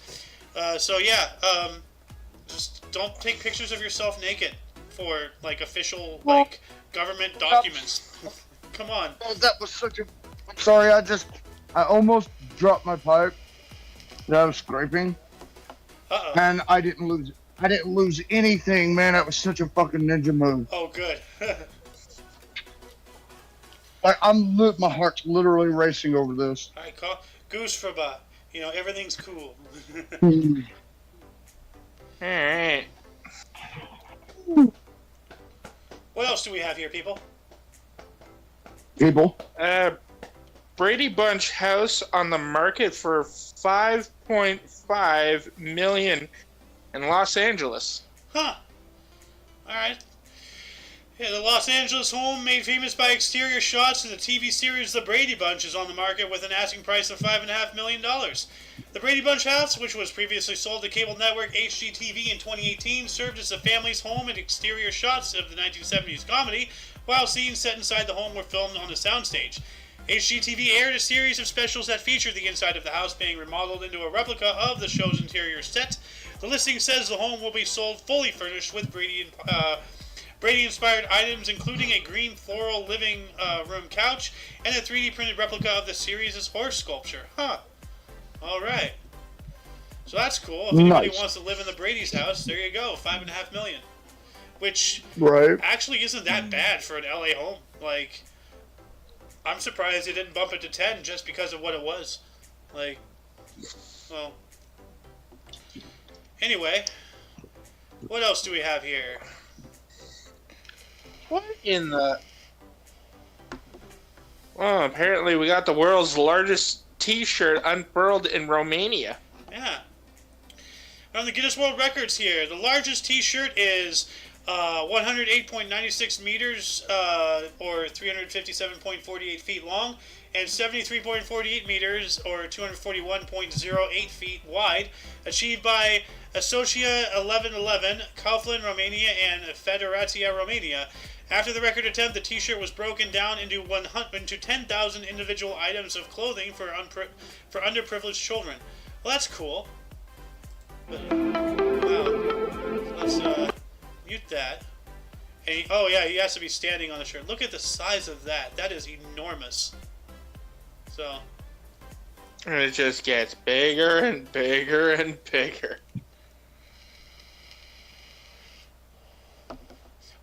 Just don't take pictures of yourself naked for, like, official, like, government documents. Come on. Oh, that was such a... I'm sorry, I almost dropped my pipe that I was scraping. Uh-oh. And I didn't lose anything, man. That was such a fucking ninja move. Oh, good. Like, my heart's literally racing over this. Alright, call Goose for everything's cool. Alright. What else do we have here, people? Brady Bunch house on the market for $5.5 million in Los Angeles. Huh. Alright. Yeah, the Los Angeles home, made famous by exterior shots in the TV series The Brady Bunch, is on the market with an asking price of $5.5 million. The Brady Bunch house, which was previously sold to cable network HGTV in 2018, served as the family's home, and exterior shots of the 1970s comedy, while scenes set inside the home were filmed on a soundstage. HGTV aired a series of specials that featured the inside of the house being remodeled into a replica of the show's interior set. The listing says the home will be sold fully furnished with Brady-inspired items, including a green floral living room couch and a 3D printed replica of the series' horse sculpture. Huh. Alright. So that's cool. If anybody wants to live in the Brady's house, there you go. $5.5 million. Which actually isn't that bad for an LA home. Like, I'm surprised they didn't bump it to 10 just because of what it was. Like, well. Anyway, what else do we have here? What in the... Well, apparently we got the world's largest T-shirt unfurled in Romania. Yeah. On the Guinness World Records here, the largest T-shirt is 108.96 meters, or 357.48 feet long, and 73.48 meters, or 241.08 feet wide, achieved by Associa 1111, Kaufland, Romania, and Federația Romania. After the record attempt, the T-shirt was broken down into 10,000 individual items of clothing for underprivileged children. Well, that's cool. But, wow. Let's mute that. And he has to be standing on the shirt. Look at the size of that. That is enormous. So. And it just gets bigger and bigger and bigger.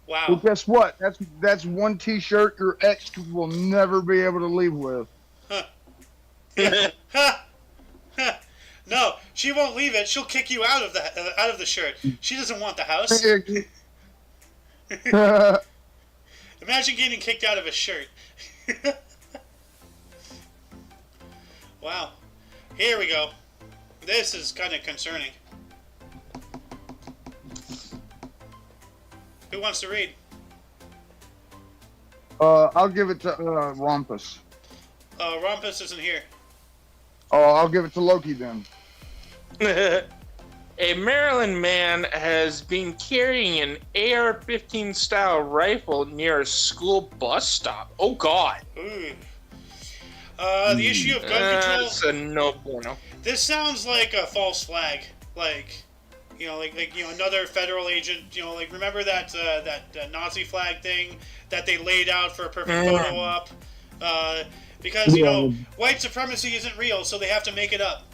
Wow. Well, guess what? That's one T-shirt your ex will never be able to leave with. Huh. Yeah. Ha! Ha! No, she won't leave it. She'll kick you out of the shirt. She doesn't want the house. Imagine getting kicked out of a shirt. Wow. Here we go. This is kind of concerning. Who wants to read? I'll give it to Rompus. Rompus isn't here. Oh, I'll give it to Loki then. A Maryland man has been carrying an AR-15 style rifle near a school bus stop. Oh God! Ooh. The issue of gun control. That's a no bueno. This sounds like a false flag. Like another federal agent. Remember that Nazi flag thing that they laid out for a perfect photo op. Because white supremacy isn't real, so they have to make it up.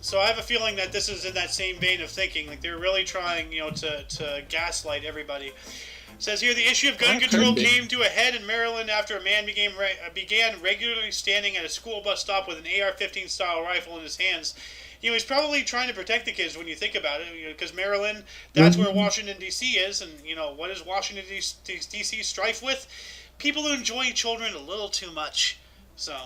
So I have a feeling that this is in that same vein of thinking. Like, they're really trying, to gaslight everybody. It says here, the issue of gun control came to a head in Maryland after a man began regularly standing at a school bus stop with an AR-15 style rifle in his hands. He's probably trying to protect the kids when you think about it, because Maryland, that's where Washington, D.C. is, and, what is Washington, D.C. strife with? People who enjoy children a little too much. So,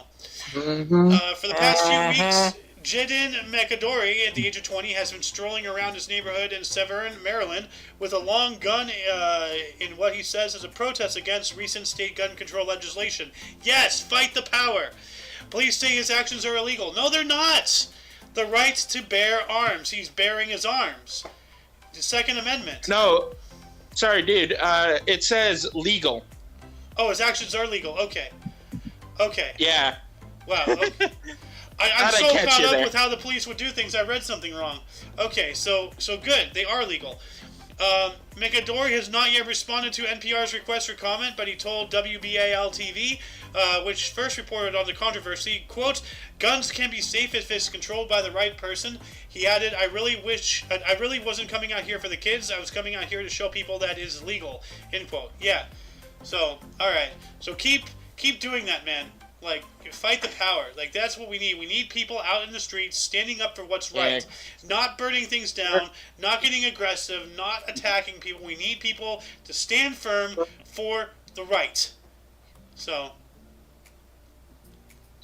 for the past few weeks, Jidin Mekadori, at the age of 20, has been strolling around his neighborhood in Severn, Maryland, with a long gun in what he says is a protest against recent state gun control legislation. Yes, fight the power. Police say his actions are illegal. No, they're not. the right to bear arms. He's bearing his arms. The Second Amendment. No, sorry, dude. It says legal. Oh, his actions are legal. Okay. Okay. Yeah. Wow. Okay. I'm How'd I so catch caught you up there? with how the police would do things. I read something wrong. Okay, so good. They are legal. McAdory has not yet responded to NPR's request for comment, but he told WBAL-TV, which first reported on the controversy, quote, "Guns can be safe if it's controlled by the right person." He added, I really wasn't coming out here for the kids. I was coming out here to show people that it is legal," end quote. Yeah. So, all right. So keep doing that, man. Like, fight the power. Like, that's what we need. We need people out in the streets standing up for what's right. Not burning things down, not getting aggressive, not attacking people. We need people to stand firm for the right. So.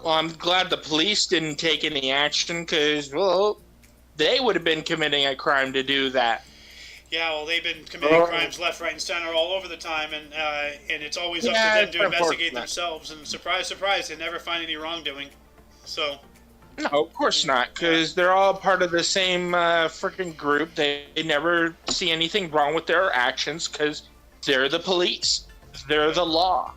Well, I'm glad the police didn't take any action because, well, they would have been committing a crime to do that. Yeah, well, they've been committing crimes left, right, and center all over the time, and it's always up to them to investigate themselves. And surprise, surprise, they never find any wrongdoing. So. No, of course not, because they're all part of the same freaking group. They never see anything wrong with their actions because they're the police. They're the law.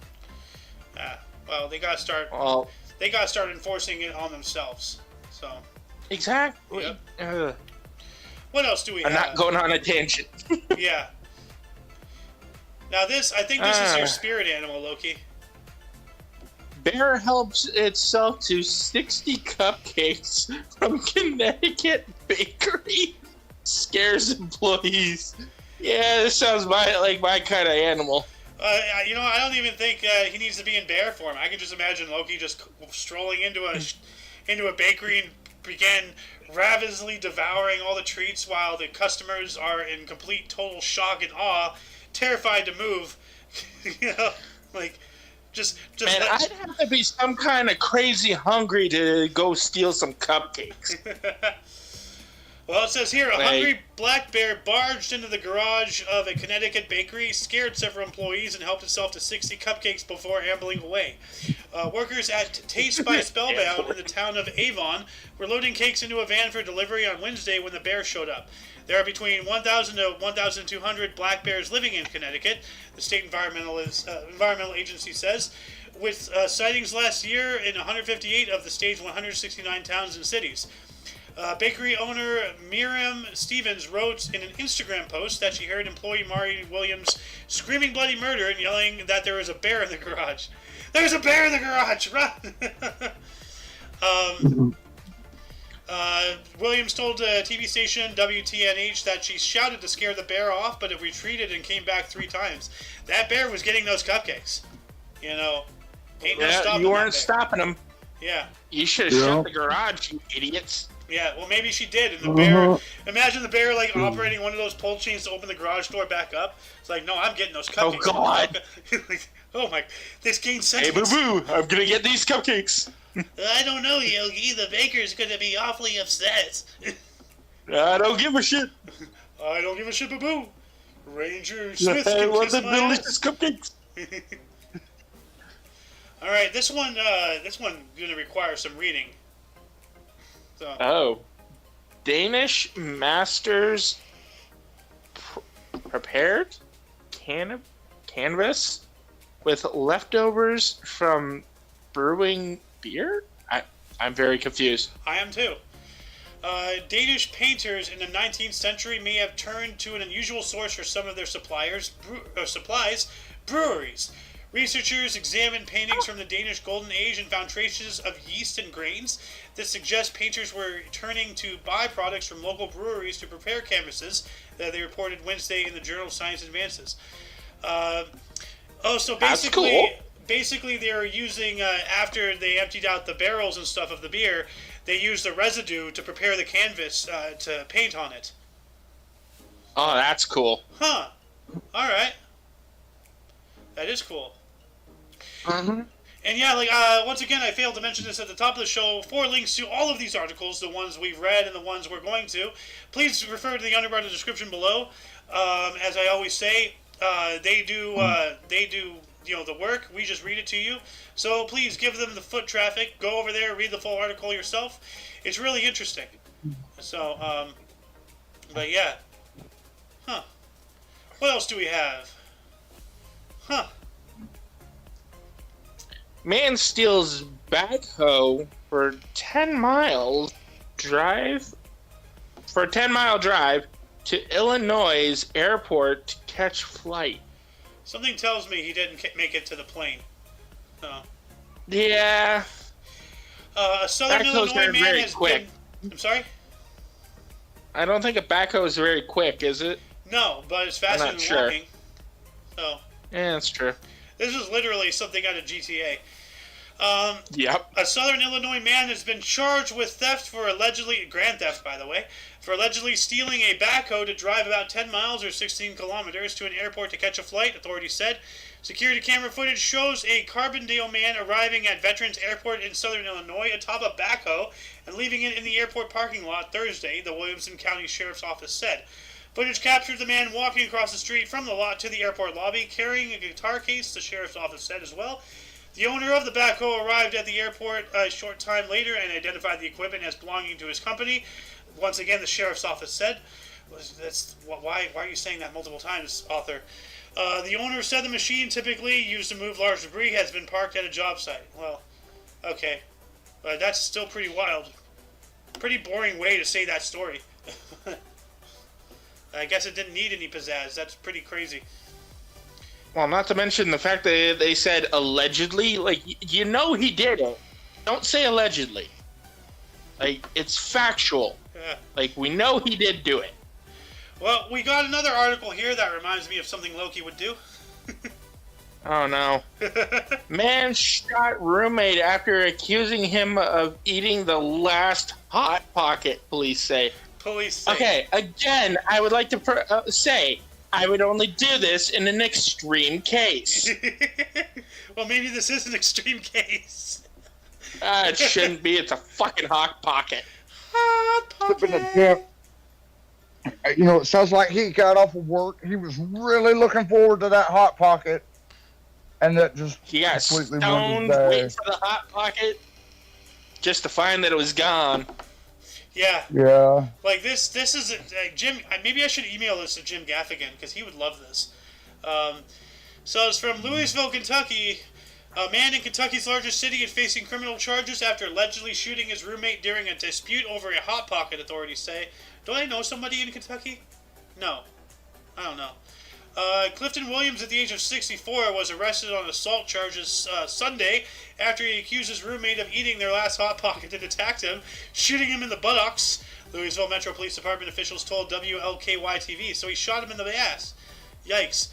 Well, they gotta start. Well, they gotta start enforcing it on themselves. So. Exactly. Yep. What else do we have? I'm not going on a tangent. Yeah. Now I think this is your spirit animal, Loki. Bear helps itself to 60 cupcakes from Connecticut bakery. Scares employees. Yeah, this sounds like my kind of animal. I don't even think he needs to be in bear form. I can just imagine Loki just strolling into a bakery and began ravenously devouring all the treats while the customers are in complete total shock and awe, terrified to move. Just man, I'd have to be some kind of crazy hungry to go steal some cupcakes. Well, it says here, a hungry black bear barged into the garage of a Connecticut bakery, scared several employees, and helped itself to 60 cupcakes before ambling away. Workers at Taste by Spellbound in the town of Avon were loading cakes into a van for delivery on Wednesday when the bear showed up. There are between 1,000 to 1,200 black bears living in Connecticut, the state environmental agency says, with sightings last year in 158 of the state's 169 towns and cities. Bakery owner Miriam Stevens wrote in an Instagram post that she heard employee Mari Williams screaming bloody murder and yelling that there was a bear in the garage. There's a bear in the garage! Run! Williams told TV station WTNH that she shouted to scare the bear off, but it retreated and came back 3 times. That bear was getting those cupcakes. Ain't no stopping you weren't stopping them. Yeah. You should have shut the garage, you idiots. Yeah, well, maybe she did. And the bear, imagine the bear, operating one of those pull chains to open the garage door back up. It's like, no, I'm getting those cupcakes. Oh, God. Oh, my. This gained Hey, sentience. boo-boo, I'm going to get these cupcakes. I don't know, Yogi. The baker's going to be awfully upset. I don't give a shit. I don't give a shit, boo-boo. Ranger Smith can I want kiss the my ass. delicious cupcakes. All right, this one going to require some reading. So. Oh. Danish masters prepared canvas with leftovers from brewing beer? I'm very confused. I am too. Danish painters in the 19th century may have turned to an unusual source for some of their supplies, breweries. Researchers examined paintings from the Danish Golden Age and found traces of yeast and grains. This suggests painters were turning to byproducts from local breweries to prepare canvases that they reported Wednesday in the Journal of Science Advances. So basically they were using, after they emptied out the barrels and stuff of the beer, they used the residue to prepare the canvas to paint on it. Oh, that's cool. Huh. All right. That is cool. Mm-hmm. And yeah, once again, I failed to mention this at the top of the show. 4 links to all of these articles, the ones we've read and the ones we're going to. Please refer to the underbar description below. As I always say, they do the work. We just read it to you. So please give them the foot traffic. Go over there, read the full article yourself. It's really interesting. So, but yeah. Huh. What else do we have? Huh. Man steals backhoe for 10-mile drive. For a 10-mile drive to Illinois airport to catch flight. Something tells me he didn't make it to the plane. Oh. Yeah. A Southern Backhoes Illinois are man very has quick. been... I'm sorry? I don't think a backhoe is very quick, is it? No, but it's faster than sure. walking. So, Yeah, that's true. this is literally something out of GTA. Yep. A Southern Illinois man has been charged with theft for grand theft, by the way, for allegedly stealing a backhoe to drive about 10 miles or 16 kilometers to an airport to catch a flight, authorities said. Security camera footage shows a Carbondale man arriving at Veterans Airport in Southern Illinois atop a backhoe and leaving it in the airport parking lot Thursday, the Williamson County Sheriff's Office said. Footage captured the man walking across the street from the lot to the airport lobby, carrying a guitar case, the Sheriff's Office said as well. The owner of the backhoe arrived at the airport a short time later and identified the equipment as belonging to his company. Once again, the Sheriff's Office said. Why are you saying that multiple times, author? The owner said the machine typically used to move large debris has been parked at a job site. Well, okay. But that's still pretty wild. Pretty boring way to say that story. I guess it didn't need any pizzazz. That's pretty crazy. Well, not to mention the fact that they said allegedly. Like, you know he did it. Don't say allegedly. Like, it's factual. Yeah. Like, we know he did do it. Well, we got another article here that reminds me of something Loki would do. Oh, no. Man shot roommate after accusing him of eating the last Hot Pocket, police say. Police say. Okay, again, I would like to say, I would only do this in an extreme case. Well, maybe this is an extreme case. It shouldn't be. It's a fucking Hot Pocket. Hot Flipping a Pocket. dip. You know, it sounds like he got off of work. He was really looking forward to that Hot Pocket. And that just He got completely stoned ruined his day. waiting for the Hot Pocket just to find that it was gone. Yeah. Yeah. Like this is Jim. Maybe I should email this to Jim Gaffigan because he would love this. So it's from Louisville, Kentucky. A man in Kentucky's largest city is facing criminal charges after allegedly shooting his roommate during a dispute over a Hot Pocket, authorities say. Do I know somebody in Kentucky? No. I don't know. Clifton Williams, at the age of 64, was arrested on assault charges Sunday after he accused his roommate of eating their last Hot Pocket and attacked him, shooting him in the buttocks, Louisville Metro Police Department officials told WLKY-TV. So he shot him in the ass. Yikes.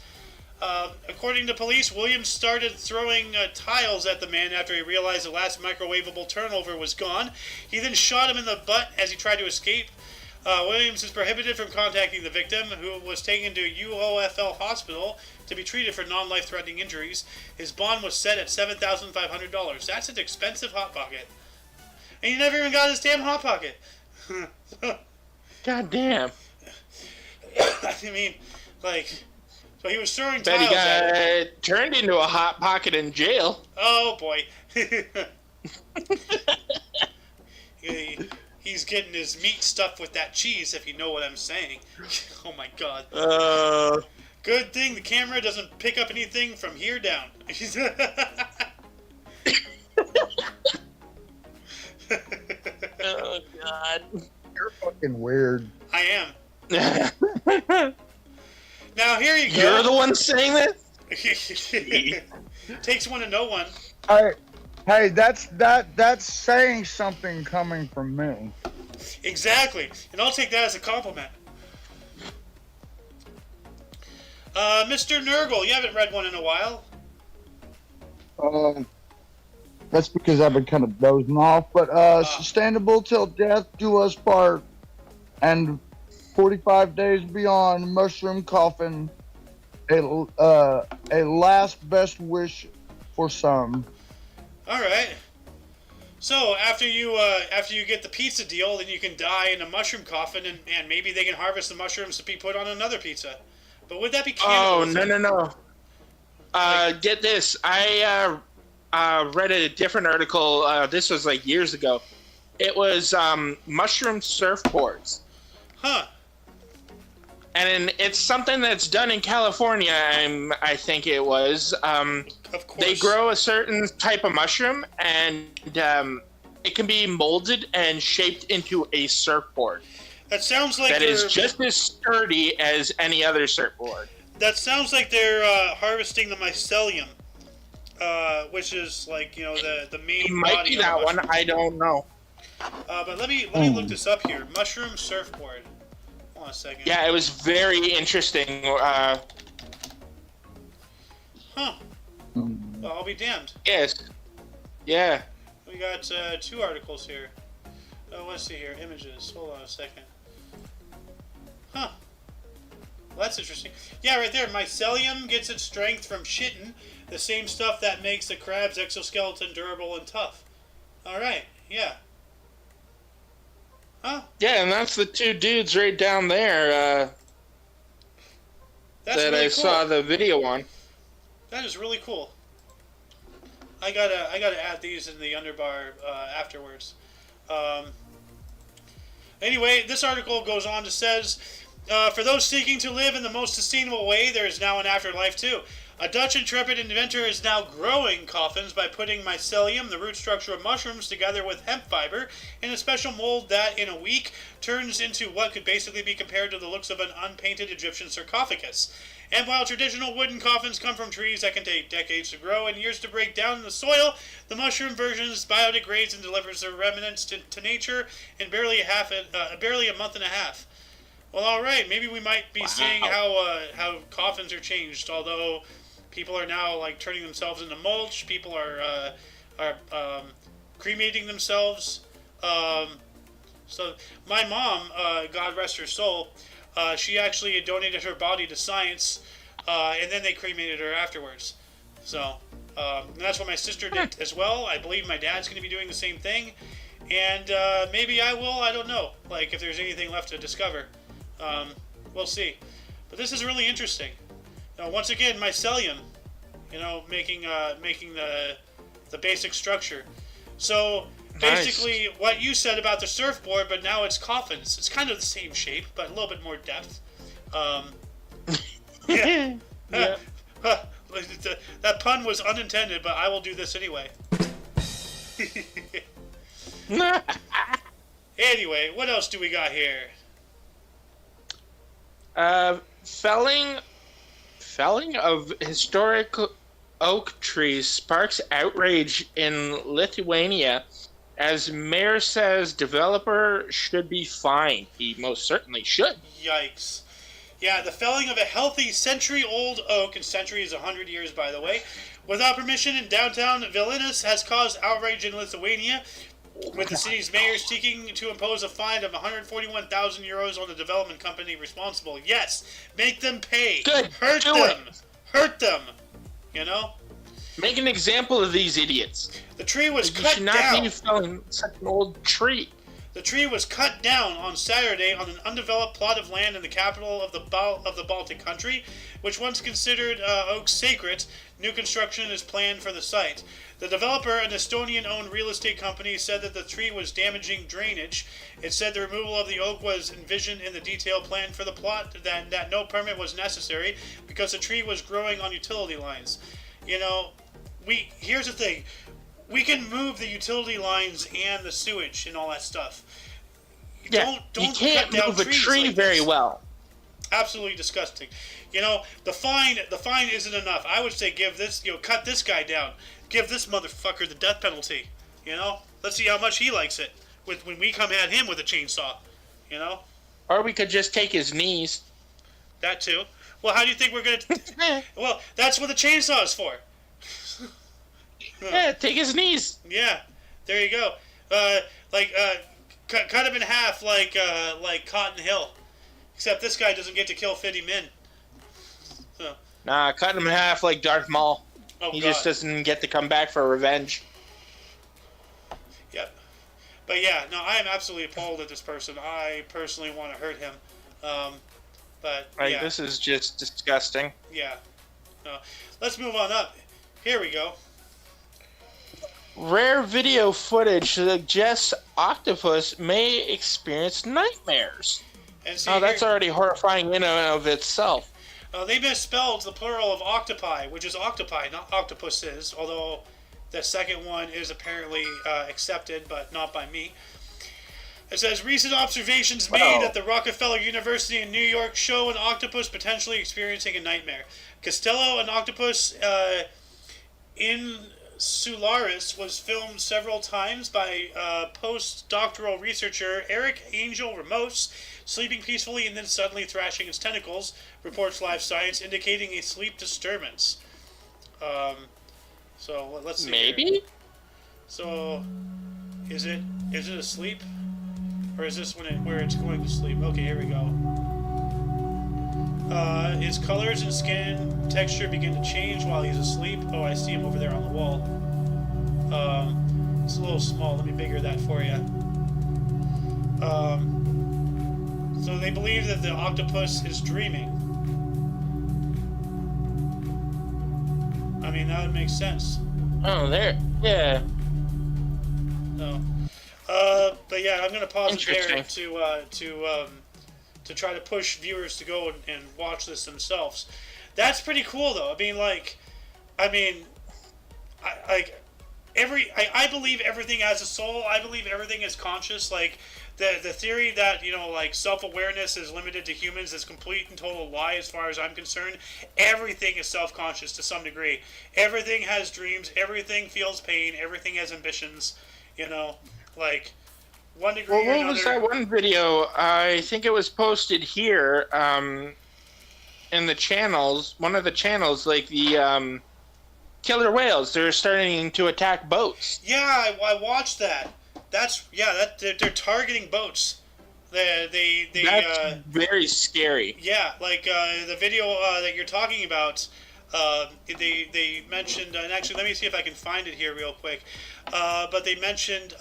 According to police, Williams started throwing tiles at the man after he realized the last microwavable turnover was gone. He then shot him in the butt as he tried to escape. Williams is prohibited from contacting the victim, who was taken to UOFL Hospital to be treated for non-life-threatening injuries. His bond was set at $7,500. That's an expensive Hot Pocket. And he never even got his damn Hot Pocket. God damn. I mean, like, so he was throwing Bet tiles he at him. got turned into a Hot Pocket in jail. Oh, boy. He's getting his meat stuffed with that cheese, if you know what I'm saying. Oh, my God. Good thing the camera doesn't pick up anything from here down. Oh, God. You're fucking weird. I am. Now, here you go. You're the one saying this? Takes one to know one. Hey, that's saying something coming from me. Exactly. And I'll take that as a compliment. Mr. Nurgle, you haven't read one in a while. That's because I've been kind of dozing off. But sustainable till death do us part, and 45 days beyond. Mushroom coffin, a last best wish for some. All right. So after you get the pizza deal, then you can die in a mushroom coffin, and maybe they can harvest the mushrooms to be put on another pizza. But would that be cannibalism? Oh, no. Get this. I read a different article. This was like years ago. It was mushroom surfboards. Huh. And it's something that's done in California, I think it was. Of course. They grow a certain type of mushroom, and it can be molded and shaped into a surfboard. That sounds like that is just as sturdy as any other surfboard. That sounds like they're harvesting the mycelium, which is like, you know, the main it might body be of that the one. I don't know. But let me look this up here. Mushroom surfboard. Hold on a second. Yeah, it was very interesting. Huh. Well, I'll be damned. Yes. Yeah. We got 2 articles here. Oh, let's see here. Images. Hold on a second. Huh. Well, that's interesting. Yeah, right there. Mycelium gets its strength from chitin, the same stuff that makes the crab's exoskeleton durable and tough. All right. Yeah. Huh? Yeah, and that's the 2 dudes right down there That's that really I cool. saw the video on. That is really cool. I gotta add these in the underbar afterwards. Anyway, this article goes on to says, for those seeking to live in the most sustainable way, there is now an afterlife too. A Dutch intrepid inventor is now growing coffins by putting mycelium, the root structure of mushrooms, together with hemp fiber in a special mold that, in a week, turns into what could basically be compared to the looks of an unpainted Egyptian sarcophagus. And while traditional wooden coffins come from trees that can take decades to grow and years to break down in the soil, the mushroom versions biodegrades and delivers their remnants to nature in barely a month and a half. Well, all right, maybe we might be seeing how coffins are changed. Although people are now like turning themselves into mulch, people are cremating themselves. So my mom, God rest her soul, she actually donated her body to science, and then they cremated her afterwards. So that's what my sister did as well. I believe my dad's going to be doing the same thing, and maybe I will. I don't know. Like if there's anything left to discover. We'll see. But this is really interesting. Now, once again, mycelium, you know, making the basic structure. So basically, what you said about the surfboard, but now it's coffins. It's kind of the same shape, but a little bit more depth. Yeah. Yeah. That pun was unintended, but I will do this anyway. Anyway, what else do we got here? Felling of historic oak trees sparks outrage in Lithuania as mayor says developer should be fined. He most certainly should. Yikes. Yeah, the felling of a healthy century-old oak, and century is 100 years, by the way, without permission in downtown Vilnius has caused outrage in Lithuania, with the city's mayor seeking to impose a fine of 141,000 euros on the development company responsible. Yes, make them pay. Good. Hurt Do them. it. Hurt them. You know? Make an example of these idiots. The tree was You cut should not down. be felling such an old tree. The tree was cut down on Saturday on an undeveloped plot of land in the capital of the Baltic country, which once considered oaks sacred. New construction is planned for the site. The developer, an Estonian-owned real estate company, said that the tree was damaging drainage. It said the removal of the oak was envisioned in the detailed plan for the plot, that no permit was necessary because the tree was growing on utility lines. You know, here's the thing. We can move the utility lines and the sewage and all that stuff. Yeah, Don't you can't cut down move a trees tree like very this. well. Absolutely disgusting. You know, the fine isn't enough. I would say cut this guy down. Give this motherfucker the death penalty. You know? Let's see how much he likes it when we come at him with a chainsaw. You know? Or we could just take his knees. That too. Well, how do you think we're going to... Well, that's what the chainsaw is for. Yeah, take his knees. Yeah. There you go. Cut him in half like Cotton Hill. Except this guy doesn't get to kill 50 men. So. Nah, cut him in half like Darth Maul. Oh, He God. just doesn't get to come back for revenge. Yep. But yeah, no, I am absolutely appalled at this person. I personally want to hurt him. But yeah. This is just disgusting. Yeah. No. Let's move on up. Here we go. Rare video footage suggests octopus may experience nightmares. And see, That's already horrifying in and of itself. They misspelled the plural of octopi, which is octopi, not octopuses, although the second one is apparently accepted, but not by me. It says, recent observations made at the Rockefeller University in New York show an octopus potentially experiencing a nightmare. Costello, an octopus insularis, was filmed several times by postdoctoral researcher Eric Angel Ramos, sleeping peacefully and then suddenly thrashing its tentacles, reports Live Science, indicating a sleep disturbance. So let's see. Maybe? Here. So, is it asleep? Or is this where it's going to sleep? Okay, here we go. His colors and skin texture begin to change while he's asleep. Oh, I see him over there on the wall. It's a little small. Let me bigger that for you. So they believe that the octopus is dreaming. I mean, that would make sense. Oh, there. Yeah. No. But yeah, I'm gonna pause it there to try to push viewers to go and watch this themselves. That's pretty cool, though. I believe everything has a soul. I believe everything is conscious. Like the theory that self-awareness is limited to humans is complete and total lie as far as I'm concerned. Everything is self-conscious to some degree. Everything has dreams. Everything feels pain. Everything has ambitions. Like. One degree well, what was that one video? I think it was posted here in the channels. One of the channels, like the killer whales, they're starting to attack boats. Yeah, I watched that. They're targeting boats. That's very scary. Yeah, like the video that you're talking about. They mentioned, and actually, let me see if I can find it here real quick. But they mentioned.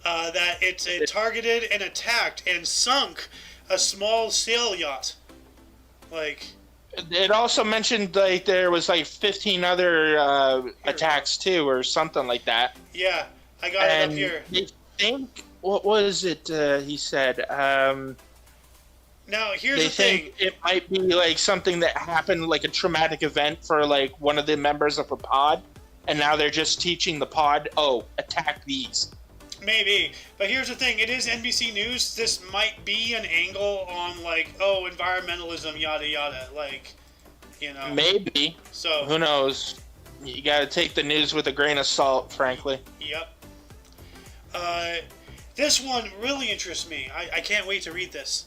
That it targeted and attacked and sunk a small sail yacht. Like, it also mentioned like there was like 15 other attacks too, or something like that. Yeah, I got it up here. They think, what was it? He said. Now here's the thing. It might be like something that happened, like a traumatic event for like one of the members of a pod, and now they're just teaching the pod, attack these. Maybe, but here's the thing, it is NBC News. This might be an angle on, like, environmentalism, yada yada, like, Maybe. So, who knows? You gotta take the news with a grain of salt, frankly. Yep. This one really interests me. I can't wait to read this.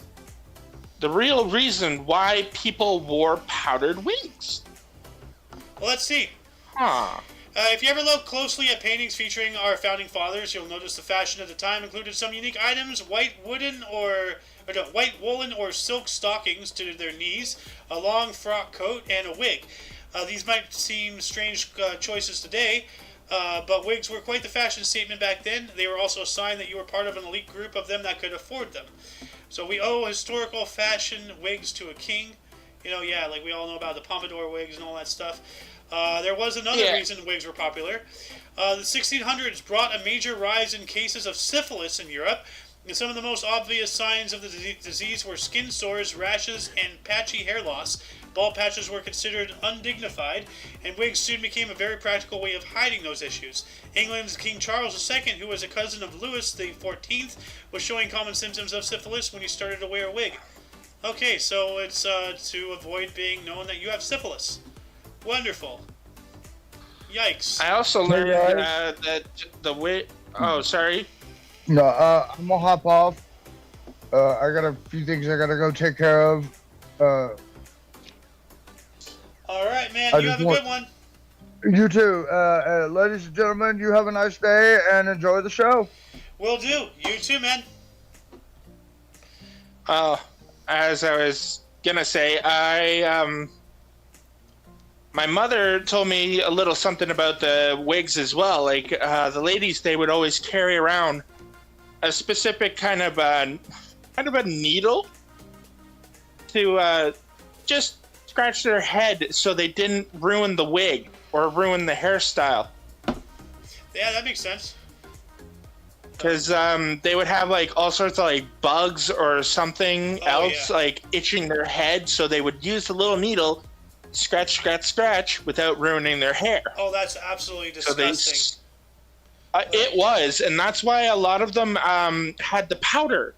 The real reason why people wore powdered wigs. Well, let's see. Huh. If you ever look closely at paintings featuring our founding fathers, you'll notice the fashion at the time included some unique items: white woolen or silk stockings to their knees, a long frock coat, and a wig. These might seem strange choices today, but wigs were quite the fashion statement back then. They were also a sign that you were part of an elite group of them that could afford them. So we owe historical fashion wigs to a king. Like we all know about the pompadour wigs and all that stuff. There was another reason wigs were popular. The 1600s brought a major rise in cases of syphilis in Europe, and some of the most obvious signs of the disease were skin sores, rashes, and patchy hair loss. Bald patches were considered undignified, and wigs soon became a very practical way of hiding those issues. England's King Charles II, who was a cousin of Louis XIV, was showing common symptoms of syphilis when he started to wear a wig. Okay, so it's to avoid being known that you have syphilis. Wonderful. Yikes. I also learned that the wig... Oh, sorry. No, I'm gonna hop off. I got a few things I gotta go take care of. Alright, man. You have a good one. You too. Ladies and gentlemen, you have a nice day and enjoy the show. Will do. You too, man. As I was gonna say, my mother told me a little something about the wigs as well. Like, the ladies, they would always carry around a specific kind of a needle to just scratch their head so they didn't ruin the wig or ruin the hairstyle. Yeah, that makes sense. Because they would have like all sorts of like bugs or something else like itching their head, so they would use the little needle, scratch, scratch, scratch, without ruining their hair. Oh, that's absolutely disgusting. So it was, and that's why a lot of them had the powder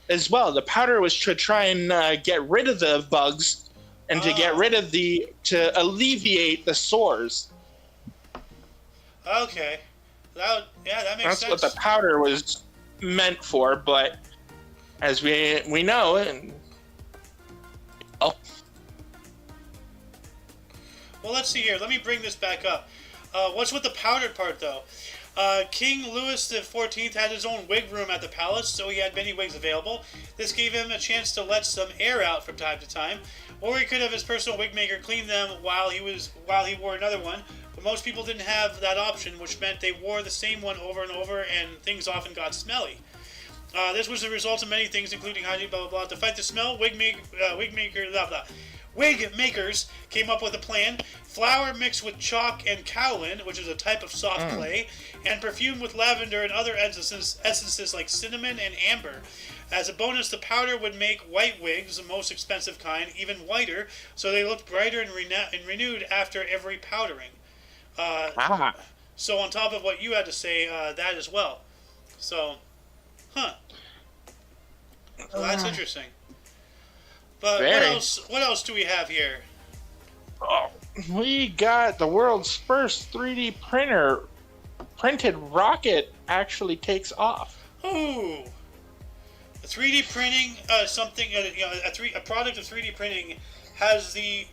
as well. The powder was to try and get rid of the bugs and to get rid of to alleviate the sores. Okay. That makes sense. That's what the powder was meant for, but as we know, Well, let's see here. Let me bring this back up. What's with the powdered part, though? King Louis XIV had his own wig room at the palace, so he had many wigs available. This gave him a chance to let some air out from time to time, or he could have his personal wig maker clean them while he wore another one. But most people didn't have that option, which meant they wore the same one over and over, and things often got smelly. This was the result of many things, including hygiene, blah, blah, blah. To fight the smell, wig makers came up with a plan. Flour mixed with chalk and kaolin, which is a type of soft clay, and perfumed with lavender and other essences like cinnamon and amber. As a bonus, the powder would make white wigs, the most expensive kind, even whiter, so they looked brighter and renewed after every powdering. So on top of what you had to say, that as well. So, So that's interesting. But what else do we have here? Oh, we got the world's first 3D printed rocket actually takes off. Ooh. 3D printing, a product of 3D printing has the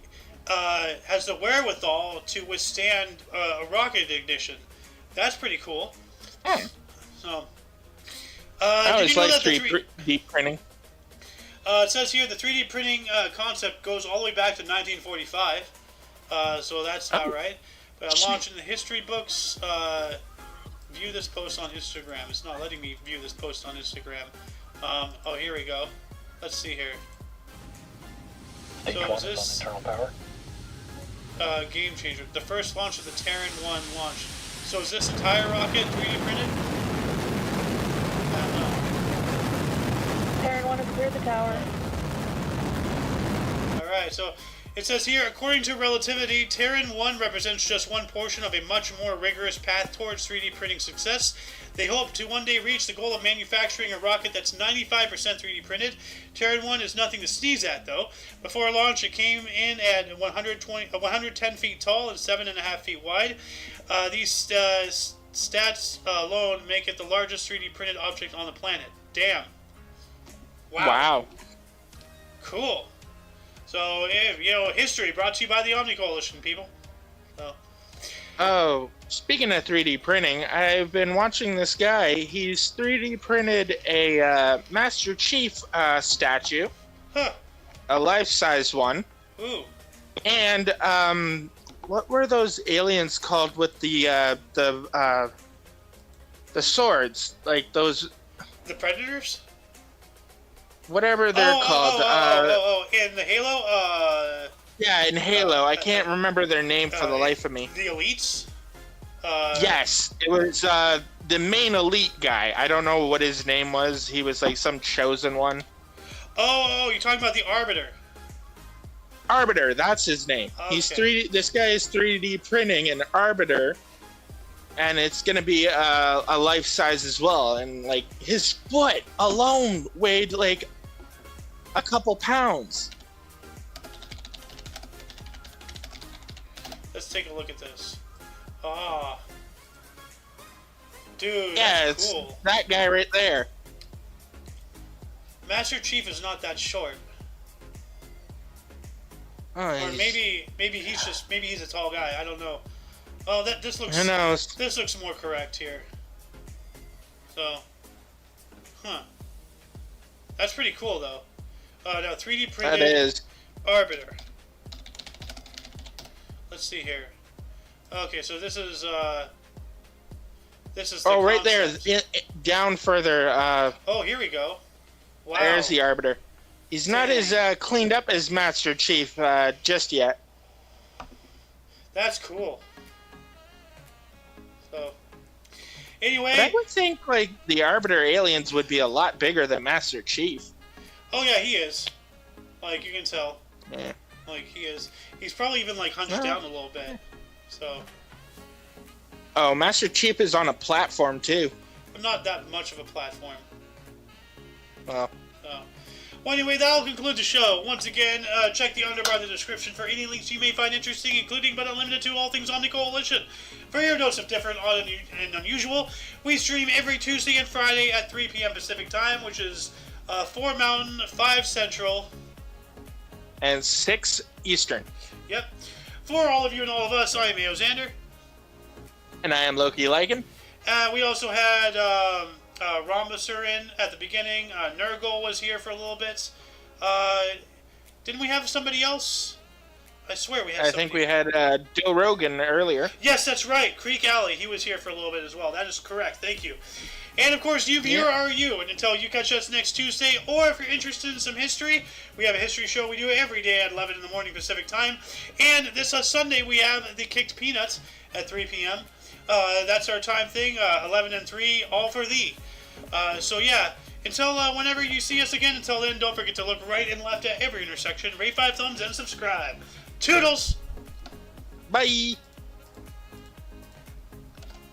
wherewithal to withstand a rocket ignition. That's pretty cool. So, did you know that 3D printing? It says here the 3D printing concept goes all the way back to 1945. So that's not right. But I'm launching the history books. View this post on Instagram. It's not letting me view this post on Instagram. Oh, here we go. Let's see here. So is this internal power? Game changer. The first launch of the Terran 1 launch. So is this entire rocket 3D printed? I don't know. Terran 1 has cleared the tower. Alright, so it says here, according to relativity, Terran 1 represents just one portion of a much more rigorous path towards 3D printing success. They hope to one day reach the goal of manufacturing a rocket that's 95% 3D printed. Terran 1 is nothing to sneeze at, though. Before launch, it came in at 110 feet tall and 7.5 feet wide. These stats alone make it the largest 3D printed object on the planet. Damn. Wow. Cool. So, history brought to you by the OMNI Coalition, people. So. Oh, speaking of 3D printing, I've been watching this guy. He's 3D printed a Master Chief statue. Huh. A life-size one. Ooh. And, what were those aliens called with the swords? Like those... The Predators? Whatever they're called. In the Halo? Yeah, in Halo. I can't remember their name for the life of me. The Elites? Yes, it was the main elite guy. I don't know what his name was. He was like some chosen one. Oh, you're talking about the Arbiter. Arbiter, that's his name. Okay. He's 3D. This guy is 3D printing an Arbiter, and it's gonna be a life size as well. And like his foot alone weighed like a couple pounds. Let's take a look at this. Ah. Dude, Yeah, that's it's cool. that guy right there. Master Chief is not that short. Oh, Or maybe he's a tall guy. I don't know. Oh, this looks. Who knows? This looks more correct here. So, that's pretty cool though. No, 3D printed. That is. Arbiter. Let's see here. Okay, so this is the right concept. there, down further. Oh, here we go. Wow. There's the Arbiter. He's not as cleaned up as Master Chief just yet. That's cool. So, Anyway, But I would think like the Arbiter aliens would be a lot bigger than Master Chief. oh yeah, he is. Like you can tell, Yeah. like he is. He's probably even like hunched down a little bit. So, Oh, Master Chief is on a platform too. but not that much of a platform. Well, Well, anyway, that'll conclude the show. Once again, check the underbar of the description for any links you may find interesting, including but not limited to all things Omni Coalition. For your dose of different, odd, and unusual, we stream every Tuesday and Friday at 3 p.m. Pacific Time, which is 4 Mountain, 5 Central. and 6 Eastern. Yep. For all of you and all of us, I am Mayo Xander. And I am Loki Lycan. We also had Rhombusser in at the beginning. Nurgle was here for a little bit. Didn't we have somebody else? I swear we had I somebody. think we had Joe Rogan earlier. Yes, that's right. Creek Alley. He was here for a little bit as well. That is correct. Thank you. And of course, you viewer are you. And until you catch us next Tuesday, or if you're interested in some history, we have a history show we do every day at 11 in the morning Pacific Time. And this Sunday, we have the Kicked Peanuts at 3 p.m. That's our time thing, 11 and 3, all for thee. So yeah, until whenever you see us again, until then, don't forget to look right and left at every intersection, rate 5 thumbs, and subscribe. Toodles! Bye!